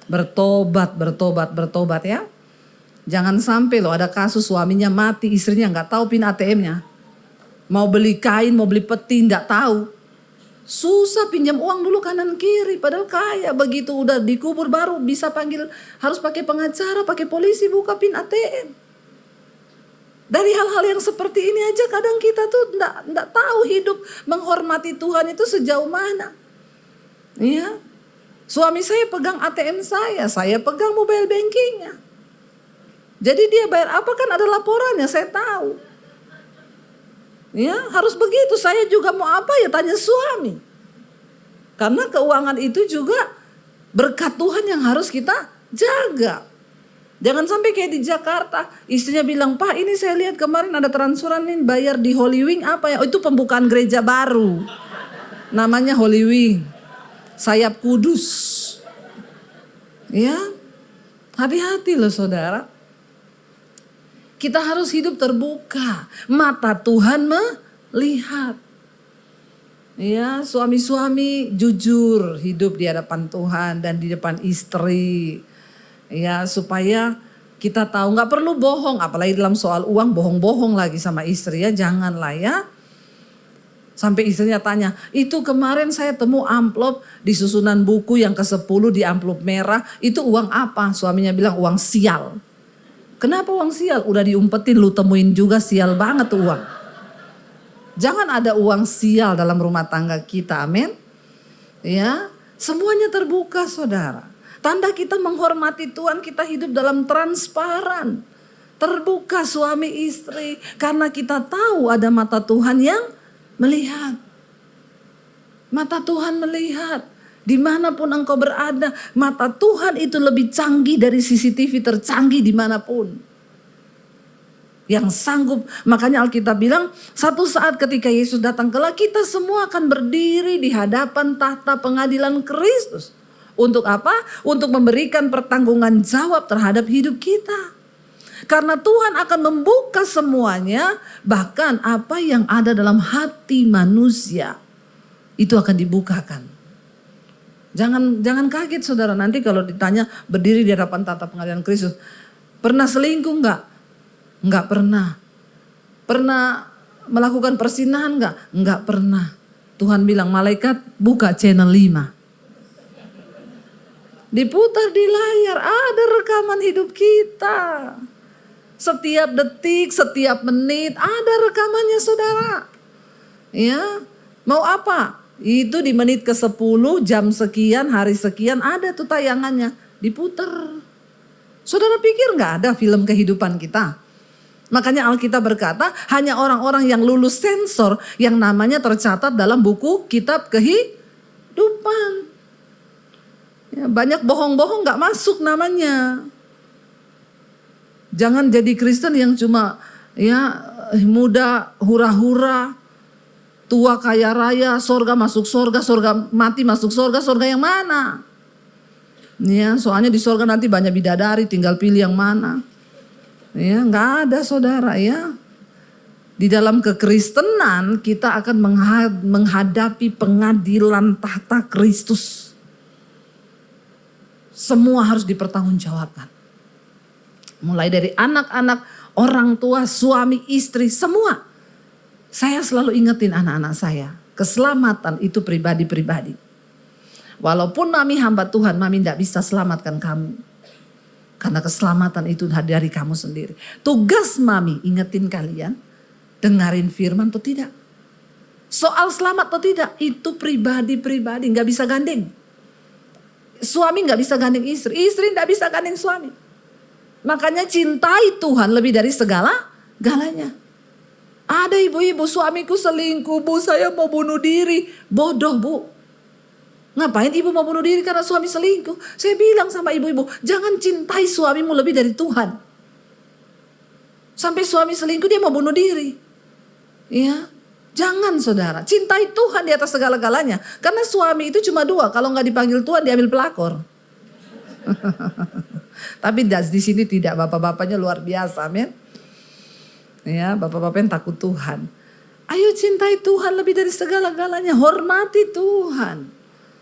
Bertobat ya. Jangan sampai loh ada kasus suaminya mati, istrinya nggak tahu PIN ATM-nya. Mau beli kain, mau beli peti, nggak tahu. Susah pinjam uang dulu kanan kiri, padahal kaya. Begitu udah dikubur baru bisa panggil, harus pakai pengacara, pakai polisi buka PIN ATM. Dari hal-hal yang seperti ini aja kadang kita tuh nggak tahu hidup menghormati Tuhan itu sejauh mana. Ya, suami saya pegang ATM saya pegang mobile bankingnya. Jadi dia bayar apa kan ada laporannya, saya tahu. Ya, harus begitu. Saya juga mau apa ya tanya suami. Karena keuangan itu juga berkat Tuhan yang harus kita jaga. Jangan sampai kayak di Jakarta, istrinya bilang, "Pak, ini saya lihat kemarin ada transferan nih bayar di Holy Wing apa ya?" Oh, itu pembukaan gereja baru. Namanya Holy Wing. Sayap Kudus. Ya. Hati-hati loh saudara. Kita harus hidup terbuka. Mata Tuhan melihat. Ya, suami-suami jujur hidup di hadapan Tuhan dan di depan istri. Ya, supaya kita tahu nggak perlu bohong. Apalagi dalam soal uang bohong-bohong lagi sama istri ya. Janganlah ya. Sampai istrinya tanya, itu kemarin saya temu amplop di susunan buku yang ke-10 di amplop merah. Itu uang apa? Suaminya bilang uang sial. Kenapa uang sial? Udah diumpetin lu temuin juga sial banget tuh uang. Jangan ada uang sial dalam rumah tangga kita, amin. Ya, semuanya terbuka saudara. Tanda kita menghormati Tuhan, kita hidup dalam transparan. Terbuka suami istri. Karena kita tahu ada mata Tuhan yang melihat. Mata Tuhan melihat. Dimanapun engkau berada, mata Tuhan itu lebih canggih dari CCTV tercanggih dimanapun. Yang sanggup, makanya Alkitab bilang, satu saat ketika Yesus datang kelak, kita semua akan berdiri di hadapan tahta pengadilan Kristus. Untuk apa? Untuk memberikan pertanggungan jawab terhadap hidup kita. Karena Tuhan akan membuka semuanya, bahkan apa yang ada dalam hati manusia itu akan dibukakan. Jangan kaget saudara, nanti kalau ditanya berdiri di hadapan tahta pengadilan Kristus, pernah selingkuh enggak? Enggak pernah. Pernah melakukan perzinahan enggak? Enggak pernah. Tuhan bilang, malaikat buka channel 5. Diputar di layar, ada rekaman hidup kita. Setiap detik, setiap menit ada rekamannya saudara. Ya, mau apa? Itu di menit ke-10, jam sekian, hari sekian ada tuh tayangannya. Diputar. Saudara pikir gak ada film kehidupan kita? Makanya Alkitab berkata hanya orang-orang yang lulus sensor yang namanya tercatat dalam buku kitab kehidupan. Ya, banyak bohong-bohong gak masuk namanya. Jangan jadi Kristen yang cuma ya muda hura-hura, tua kaya raya, sorga masuk sorga, sorga mati masuk sorga, sorga yang mana? Ya, soalnya di sorga nanti banyak bidadari, tinggal pilih yang mana. Ya, nggak ada saudara ya. Di dalam kekristenan kita akan menghadapi pengadilan tahta Kristus. Semua harus dipertanggungjawabkan. Mulai dari anak-anak, orang tua, suami, istri, semua. Saya selalu ingetin anak-anak saya, keselamatan itu pribadi-pribadi. Walaupun mami hamba Tuhan, mami tidak bisa selamatkan kamu. Karena keselamatan itu dari kamu sendiri. Tugas mami ingetin kalian, dengarin firman atau tidak. Soal selamat atau tidak, itu pribadi-pribadi, gak bisa gandeng. Suami gak bisa gandeng istri, istri gak bisa gandeng suami. Makanya cintai Tuhan lebih dari segala-galanya. Ada ibu-ibu, suamiku selingkuh, bu saya mau bunuh diri. Bodoh bu. Ngapain ibu mau bunuh diri karena suami selingkuh? Saya bilang sama ibu-ibu, jangan cintai suamimu lebih dari Tuhan. Sampai suami selingkuh dia mau bunuh diri. Ya, jangan saudara, cintai Tuhan di atas segala-galanya. Karena suami itu cuma 2, kalau nggak dipanggil Tuhan diambil pelakor. Tapi di sini tidak, bapak-bapaknya luar biasa, amin. Ya, bapak-bapak yang takut Tuhan. Ayo cintai Tuhan lebih dari segala-galanya, hormati Tuhan.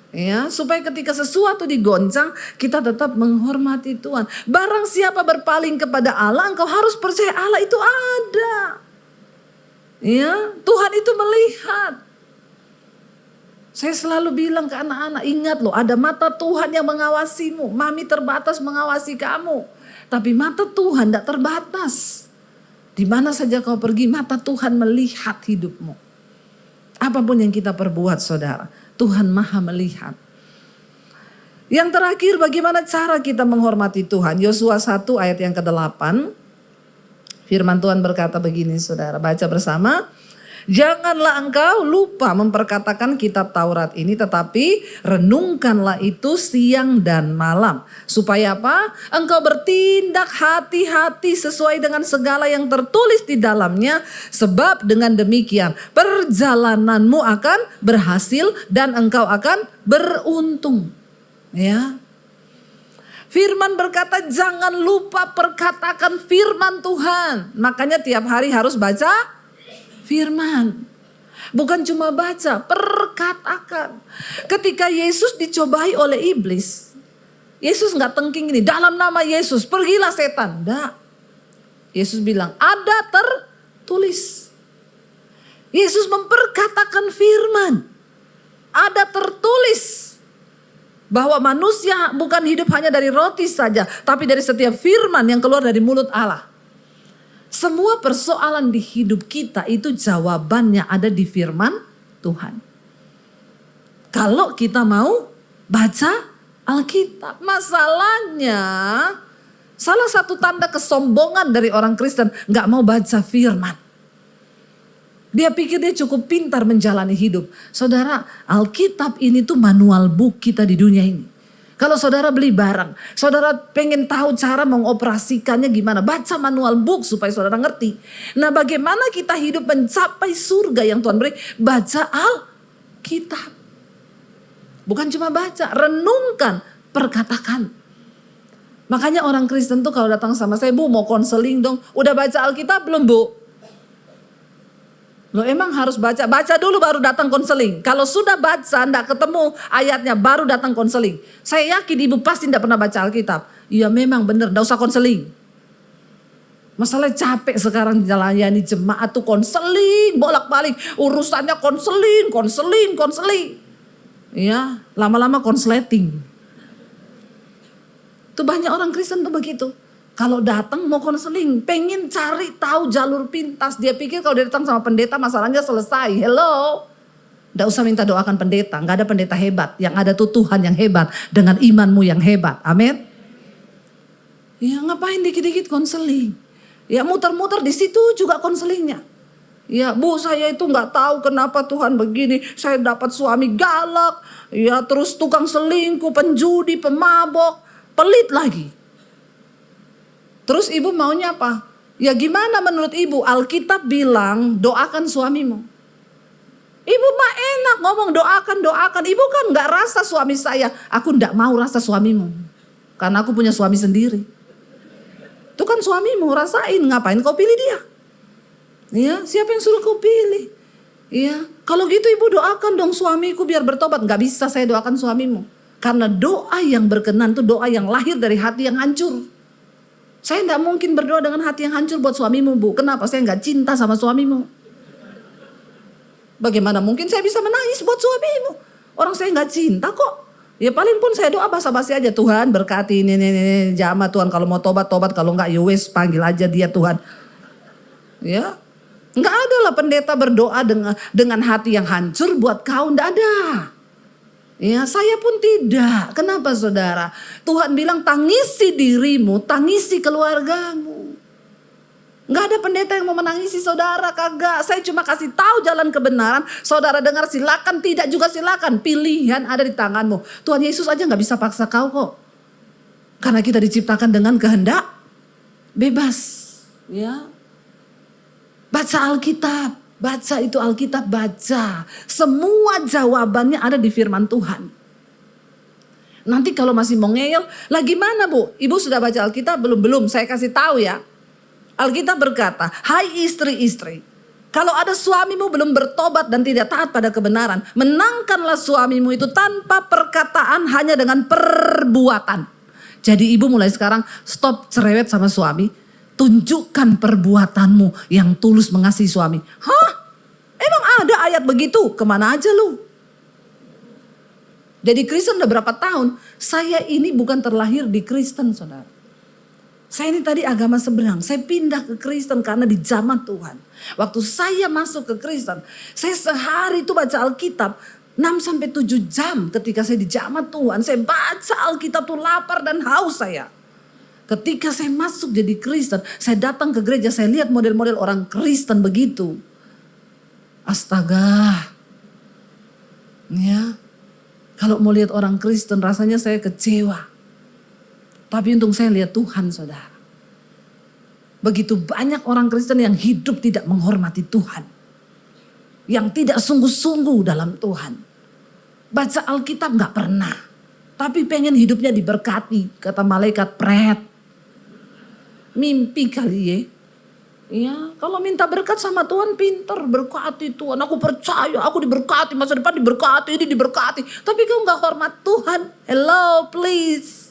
Ya, supaya ketika sesuatu digoncang, kita tetap menghormati Tuhan. Barang siapa berpaling kepada Allah, engkau harus percaya Allah itu ada. Ya, Tuhan itu melihat. Saya selalu bilang ke anak-anak, ingat loh, ada mata Tuhan yang mengawasimu. Mami terbatas mengawasi kamu. Tapi mata Tuhan tidak terbatas. Di mana saja kau pergi, mata Tuhan melihat hidupmu. Apapun yang kita perbuat saudara, Tuhan maha melihat. Yang terakhir, bagaimana cara kita menghormati Tuhan? Yosua 1 ayat yang ke-8. Firman Tuhan berkata begini saudara, baca bersama. Janganlah engkau lupa memperkatakan kitab Taurat ini, tetapi renungkanlah itu siang dan malam. Supaya apa? Engkau bertindak hati-hati sesuai dengan segala yang tertulis di dalamnya. Sebab dengan demikian perjalananmu akan berhasil dan engkau akan beruntung. Ya. Firman berkata jangan lupa perkatakan firman Tuhan. Makanya tiap hari harus baca firman. Bukan cuma baca, perkatakan. Ketika Yesus dicobai oleh iblis, Yesus gak tengking ini, dalam nama Yesus pergilah setan. Enggak. Yesus bilang ada tertulis. Yesus memperkatakan firman. Ada tertulis. Bahwa manusia bukan hidup hanya dari roti saja, tapi dari setiap firman yang keluar dari mulut Allah. Semua persoalan di hidup kita itu jawabannya ada di firman Tuhan. Kalau kita mau baca Alkitab. Masalahnya, salah satu tanda kesombongan dari orang Kristen gak mau baca firman. Dia pikir dia cukup pintar menjalani hidup. Saudara, Alkitab ini tuh manual book kita di dunia ini. Kalau saudara beli barang, saudara pengen tahu cara mengoperasikannya gimana, baca manual book supaya saudara ngerti. Nah, bagaimana kita hidup mencapai surga yang Tuhan beri? Baca Alkitab. Bukan cuma baca, renungkan, perkatakan. Makanya orang Kristen tuh kalau datang sama saya, Bu mau konseling dong. Udah baca Alkitab belum, Bu? Lo emang harus baca dulu baru datang konseling. Kalau sudah baca, ndak ketemu ayatnya, baru datang konseling. Saya yakin ibu pasti ndak pernah baca Alkitab. Iya memang bener, ndak usah konseling. Masalahnya capek sekarang jalan-jalan jemaat tuh konseling, bolak-balik. Urusannya konseling. Ya, lama-lama konsleting. Tuh banyak orang Kristen tuh begitu. Kalau datang mau konseling, pengen cari tahu jalur pintas. Dia pikir kalau dia datang sama pendeta masalahnya selesai. Hello. Nggak usah minta doakan pendeta. Nggak ada pendeta hebat. Yang ada tuh Tuhan yang hebat. Dengan imanmu yang hebat. Amin. Ya ngapain dikit-dikit konseling. Ya muter-muter di situ juga konselingnya. Ya Bu saya itu nggak tahu kenapa Tuhan begini. Saya dapat suami galak. Ya terus tukang selingkuh, penjudi, pemabok. Pelit lagi. Terus ibu maunya apa? Ya gimana menurut ibu? Alkitab bilang doakan suamimu. Ibu mah enak ngomong doakan. Ibu kan gak rasa suami saya. Aku gak mau rasa suamimu. Karena aku punya suami sendiri. Itu kan suamimu, rasain. Ngapain kau pilih dia? Ya, siapa yang suruh kau pilih? Ya, kalau gitu ibu doakan dong suamiku biar bertobat. Gak bisa saya doakan suamimu. Karena doa yang berkenan itu doa yang lahir dari hati yang hancur. Saya tidak mungkin berdoa dengan hati yang hancur buat suamimu, Bu. Kenapa? Saya nggak cinta sama suamimu. Bagaimana mungkin saya bisa menangis buat suamimu? Orang saya nggak cinta kok. Ya paling pun saya doa basa-basi aja. Tuhan berkati ini jamaah Tuhan. Kalau mau tobat. Kalau nggak ya wes panggil aja dia Tuhan. Ya. Nggak ada lah pendeta berdoa dengan hati yang hancur buat kau. Nggak ada. Ya saya pun tidak. Kenapa saudara? Tuhan bilang tangisi dirimu, tangisi keluargamu. Gak ada pendeta yang mau menangisi saudara, kagak. Saya cuma kasih tahu jalan kebenaran. Saudara dengar silakan, tidak juga silakan. Pilihan ada di tanganmu. Tuhan Yesus aja gak bisa paksa kau kok. Karena kita diciptakan dengan kehendak bebas. Ya. Baca Alkitab. Baca itu Alkitab, baca. Semua jawabannya ada di firman Tuhan. Nanti kalau masih mau ngeyel, lah gimana Bu? Ibu sudah baca Alkitab? Belum, saya kasih tahu ya. Alkitab berkata, hai istri-istri. Kalau ada suamimu belum bertobat dan tidak taat pada kebenaran, menangkanlah suamimu itu tanpa perkataan, hanya dengan perbuatan. Jadi ibu mulai sekarang stop cerewet sama suami. Tunjukkan perbuatanmu yang tulus mengasihi suami. Hah? Emang ada ayat begitu? Kemana aja lu? Jadi Kristen udah berapa tahun? Saya ini bukan terlahir di Kristen saudara. Saya ini tadi agama seberang. Saya pindah ke Kristen karena di zaman Tuhan. Waktu saya masuk ke Kristen. Saya sehari itu baca Alkitab 6-7 jam ketika saya di zaman Tuhan. Saya baca Alkitab tuh lapar dan haus saya. Ketika saya masuk jadi Kristen, saya datang ke gereja, saya lihat model-model orang Kristen begitu. Astaga. Ya. Kalau mau lihat orang Kristen rasanya saya kecewa. Tapi untung saya lihat Tuhan saudara. Begitu banyak orang Kristen yang hidup tidak menghormati Tuhan. Yang tidak sungguh-sungguh dalam Tuhan. Baca Alkitab gak pernah. Tapi pengen hidupnya diberkati. Kata malaikat pret. Mimpi kali ya. Ya, kalau minta berkat sama Tuhan pinter. Berkati Tuhan, aku percaya, aku diberkati. Masa depan diberkati, ini diberkati. Tapi kau gak hormat Tuhan. Hello, please.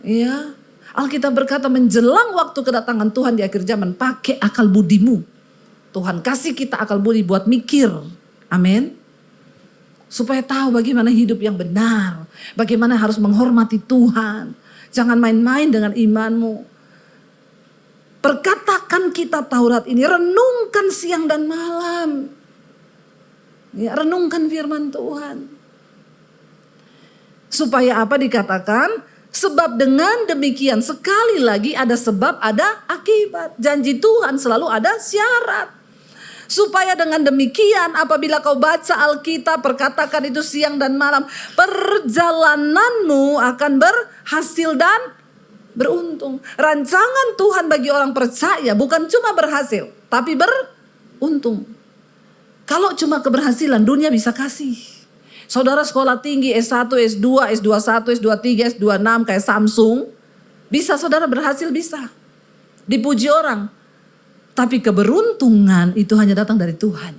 Ya, Alkitab berkata menjelang waktu kedatangan Tuhan di akhir zaman. Pakai akal budimu. Tuhan kasih kita akal budi buat mikir. Amin. Supaya tahu bagaimana hidup yang benar. Bagaimana harus menghormati Tuhan. Jangan main-main dengan imanmu. Perkatakan kitab Taurat ini. Renungkan siang dan malam. Ya, renungkan firman Tuhan. Supaya apa dikatakan? Sebab dengan demikian, sekali lagi ada sebab, ada akibat. Janji Tuhan selalu ada syarat. Supaya dengan demikian apabila kau baca Alkitab, perkatakan itu siang dan malam, perjalananmu akan berhasil dan beruntung. Rancangan Tuhan bagi orang percaya bukan cuma berhasil, tapi beruntung. Kalau cuma keberhasilan, dunia bisa kasih. Saudara sekolah tinggi S1, S2, S21, S23, S26 kayak Samsung. Bisa saudara berhasil, bisa. Dipuji orang. Tapi keberuntungan itu hanya datang dari Tuhan.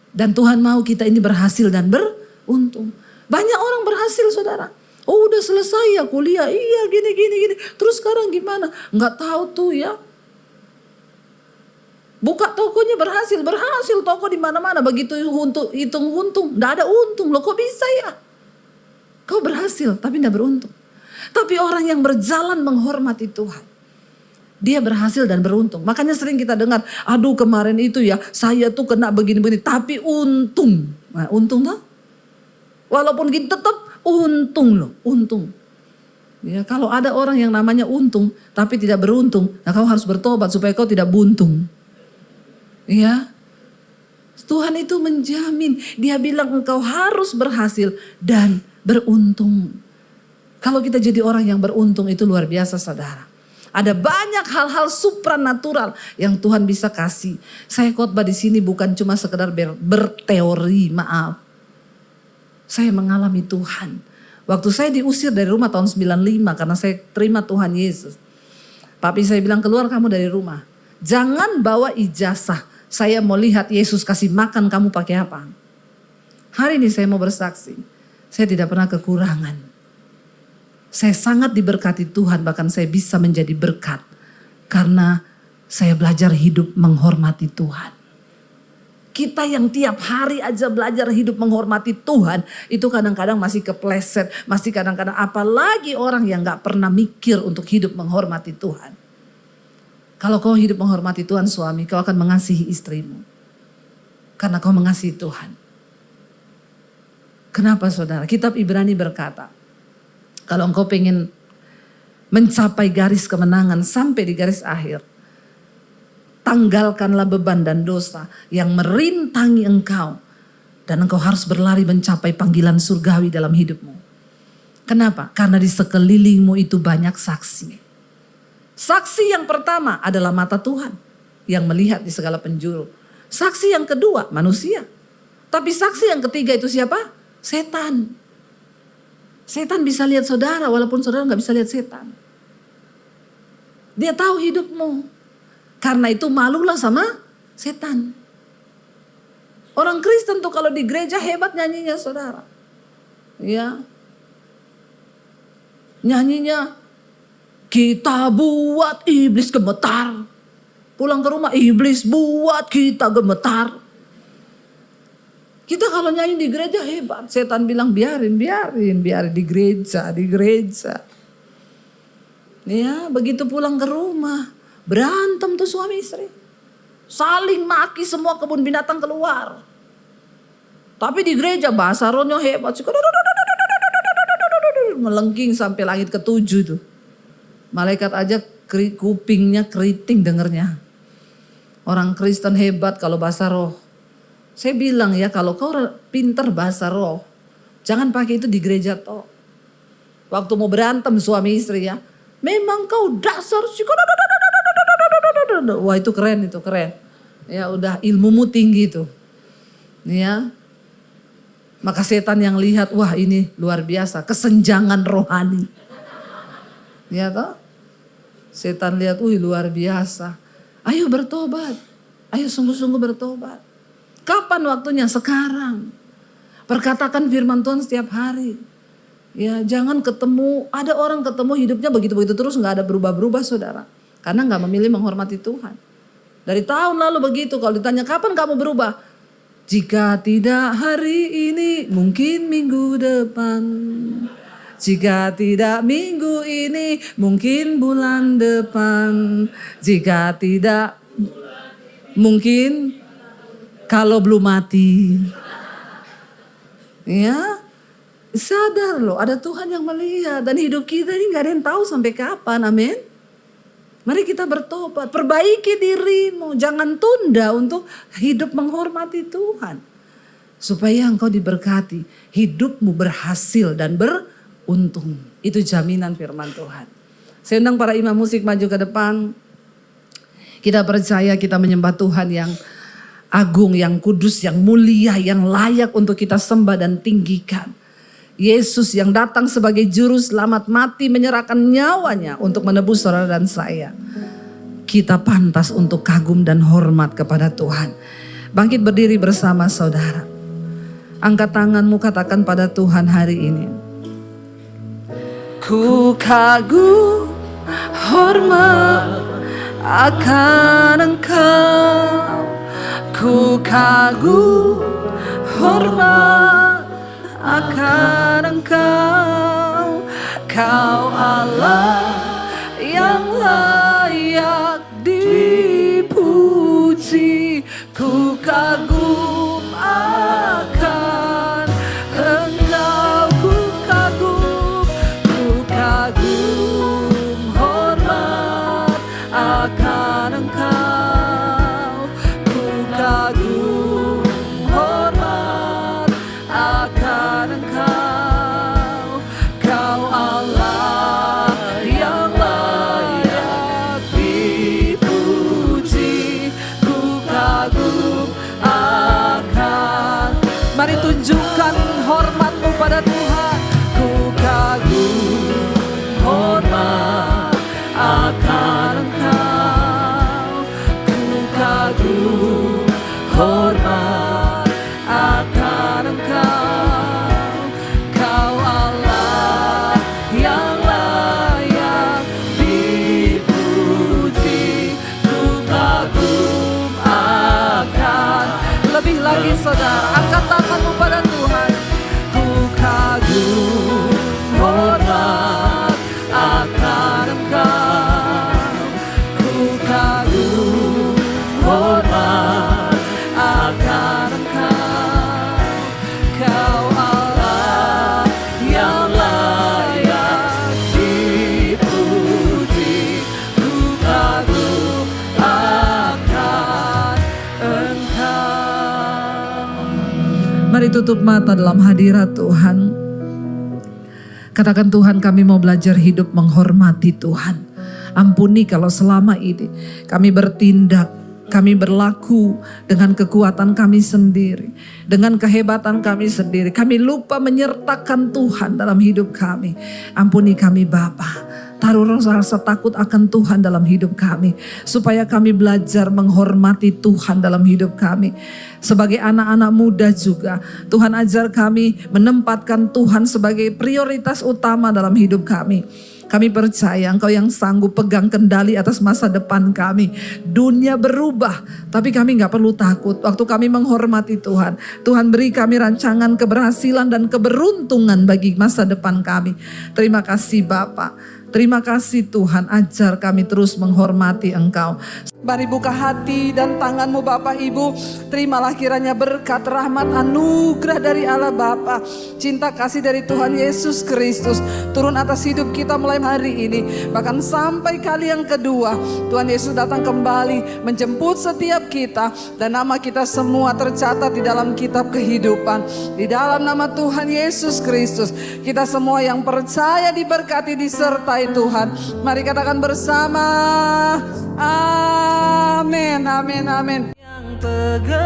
Dan Tuhan mau kita ini berhasil dan beruntung. Banyak orang berhasil saudara. Oh udah selesai ya kuliah, iya gini. Terus sekarang gimana? Nggak tahu tuh ya. Buka tokonya berhasil toko di mana-mana. Begitu untuk hitung untung, nggak ada untung loh. Kok bisa ya? Kau berhasil tapi nggak beruntung. Tapi orang yang berjalan menghormati Tuhan, dia berhasil dan beruntung. Makanya sering kita dengar, aduh kemarin itu ya saya tuh kena begini-begini, tapi untung. Nah, untung tuh, walaupun gitu tetap untung loh, untung. Ya, kalau ada orang yang namanya untung tapi tidak beruntung, nah kau harus bertobat supaya kau tidak buntung. Ya, Tuhan itu menjamin. Dia bilang engkau harus berhasil dan beruntung. Kalau kita jadi orang yang beruntung itu luar biasa saudara. Ada banyak hal-hal supranatural yang Tuhan bisa kasih. Saya khotbah di sini bukan cuma sekedar berteori, maaf. Saya mengalami Tuhan. Waktu saya diusir dari rumah tahun 95 karena saya terima Tuhan Yesus. Papi saya bilang keluar kamu dari rumah. Jangan bawa ijazah. Saya mau lihat Yesus kasih makan kamu pakai apa. Hari ini saya mau bersaksi. Saya tidak pernah kekurangan. Saya sangat diberkati Tuhan, bahkan saya bisa menjadi berkat. Karena saya belajar hidup menghormati Tuhan. Kita yang tiap hari aja belajar hidup menghormati Tuhan, itu kadang-kadang masih kepleset. Masih kadang-kadang apalagi orang yang gak pernah mikir untuk hidup menghormati Tuhan. Kalau kau hidup menghormati Tuhan suami, kau akan mengasihi istrimu. Karena kau mengasihi Tuhan. Kenapa saudara? Kitab Ibrani berkata, kalau engkau pengen mencapai garis kemenangan sampai di garis akhir, tanggalkanlah beban dan dosa yang merintangi engkau. Dan engkau harus berlari mencapai panggilan surgawi dalam hidupmu. Kenapa? Karena di sekelilingmu itu banyak saksi. Saksi yang pertama adalah mata Tuhan yang melihat di segala penjuru. Saksi yang kedua manusia. Tapi saksi yang ketiga itu siapa? Setan. Setan bisa lihat saudara walaupun saudara gak bisa lihat setan. Dia tahu hidupmu. Karena itu malulah sama setan. Orang Kristen tuh kalau di gereja hebat nyanyinya saudara. Ya. Nyanyinya, kita buat iblis gemetar. Pulang ke rumah iblis buat kita gemetar. Kita kalau nyanyi di gereja hebat. Setan bilang biarin di gereja. Ya, begitu pulang ke rumah berantem tuh suami istri. Saling maki, semua kebun binatang keluar. Tapi di gereja bahasa rohnya hebat. Melengking sampai langit ketujuh tuh. Malaikat aja kupingnya keriting dengernya. Orang Kristen hebat kalau bahasa roh. Saya bilang ya kalau kau pinter bahasa roh, jangan pakai itu di gereja toh. Waktu mau berantem suami istri ya, memang kau dasar wah itu keren. Ya udah ilmumu tinggi tuh. Ya. Maka setan yang lihat, wah ini luar biasa, kesenjangan rohani. Ya toh? Setan lihat, luar biasa. Ayo bertobat. Ayo sungguh-sungguh bertobat. Kapan waktunya? Sekarang. Perkatakan firman Tuhan setiap hari. Ya, jangan ketemu, ada orang ketemu hidupnya begitu-begitu terus gak ada berubah-berubah saudara. Karena gak memilih menghormati Tuhan. Dari tahun lalu begitu, kalau ditanya kapan kamu berubah? Jika tidak hari ini, mungkin minggu depan. Jika tidak minggu ini, mungkin bulan depan. Jika tidak, mungkin kalau belum mati. Ya, Sadar loh, ada Tuhan yang melihat. Dan hidup kita ini gak ada yang tahu sampai kapan, amin. Mari kita bertobat, perbaiki dirimu. Jangan tunda untuk hidup menghormati Tuhan. Supaya engkau diberkati, hidupmu berhasil dan beruntung. Itu jaminan firman Tuhan. Saya undang para imam musik maju ke depan. Kita percaya kita menyembah Tuhan yang agung, yang kudus, yang mulia, yang layak untuk kita sembah dan tinggikan. Yesus yang datang sebagai juru selamat, mati menyerahkan nyawanya untuk menebus saudara dan saya. Kita pantas untuk kagum dan hormat kepada Tuhan. Bangkit berdiri bersama saudara. Angkat tanganmu, katakan pada Tuhan hari ini. Ku kagum hormat akan Engkau. Ku kagum hormat akan Engkau. Kau Allah yang layak dipuji. Ku kagum akan Engkau. Ku kagum hormat akan Engkau. Ku kagum hormat akan Engkau. Kau Allah yang layak dipuji. Ku kagum akan. Mari tunjukkan hormatmu pada Tuhan. Ku kagum hormat akan Engkau. Ku kagum hormat akan Engkau. Kau Allah yang layak dipuji. Ku kagum akan. Lebih lagi saudara, angkat tanganmu pada Tuhan. Ku kagum hormat akan Engkau. Ku kagum hormat akan Engkau. Kau Allah yang layak dipuji. Ku kagum akan Engkau. Mari tutup mata dalam hadirat Tuhan. Katakan, Tuhan, kami mau belajar hidup menghormati Tuhan. Ampuni kalau selama ini kami bertindak, kami berlaku dengan kekuatan kami sendiri, dengan kehebatan kami sendiri. Kami lupa menyertakan Tuhan dalam hidup kami. Ampuni kami Bapa. Taruh rasa takut akan Tuhan dalam hidup kami. Supaya kami belajar menghormati Tuhan dalam hidup kami. Sebagai anak-anak muda juga, Tuhan ajar kami menempatkan Tuhan sebagai prioritas utama dalam hidup kami. Kami percaya Engkau yang sanggup pegang kendali atas masa depan kami. Dunia berubah, tapi kami gak perlu takut. Waktu kami menghormati Tuhan, Tuhan beri kami rancangan keberhasilan dan keberuntungan bagi masa depan kami. Terima kasih Bapa. Terima kasih Tuhan, ajar kami terus menghormati Engkau. Mari buka hati dan tanganmu Bapak Ibu. Terimalah kiranya berkat, rahmat, anugerah dari Allah Bapa, cinta kasih dari Tuhan Yesus Kristus turun atas hidup kita mulai hari ini. Bahkan sampai kali yang kedua Tuhan Yesus datang kembali menjemput setiap kita. Dan nama kita semua tercatat di dalam kitab kehidupan. Di dalam nama Tuhan Yesus Kristus, kita semua yang percaya diberkati, disertai Tuhan. Mari katakan bersama, amin, amin, amin. Yang pegang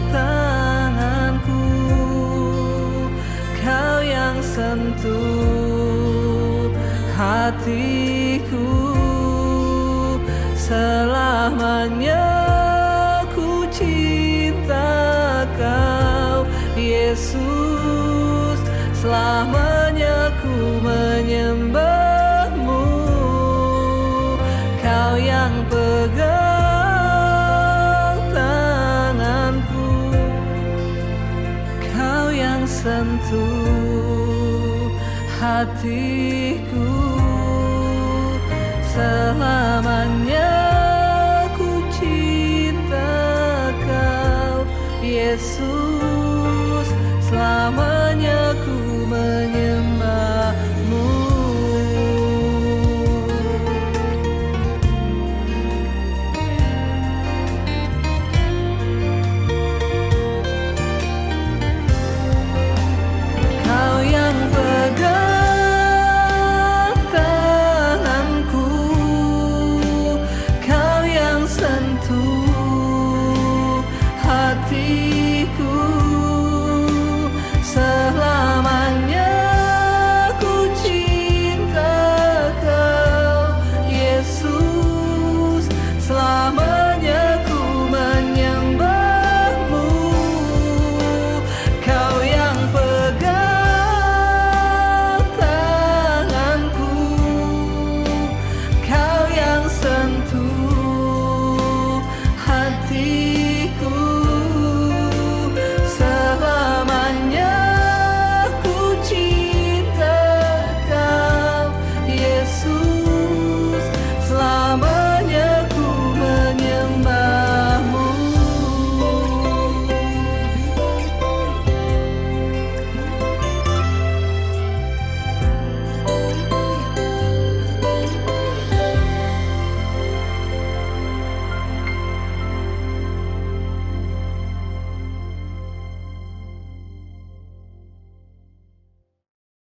tanganku, Kau yang sentuh hatiku. Selamanya ku cinta Kau Yesus. Selamanya ku menyembah-Mu. Kau yang pegang tanganku, Kau yang sentuh hatiku. Selamanya ku cinta Kau Yesus.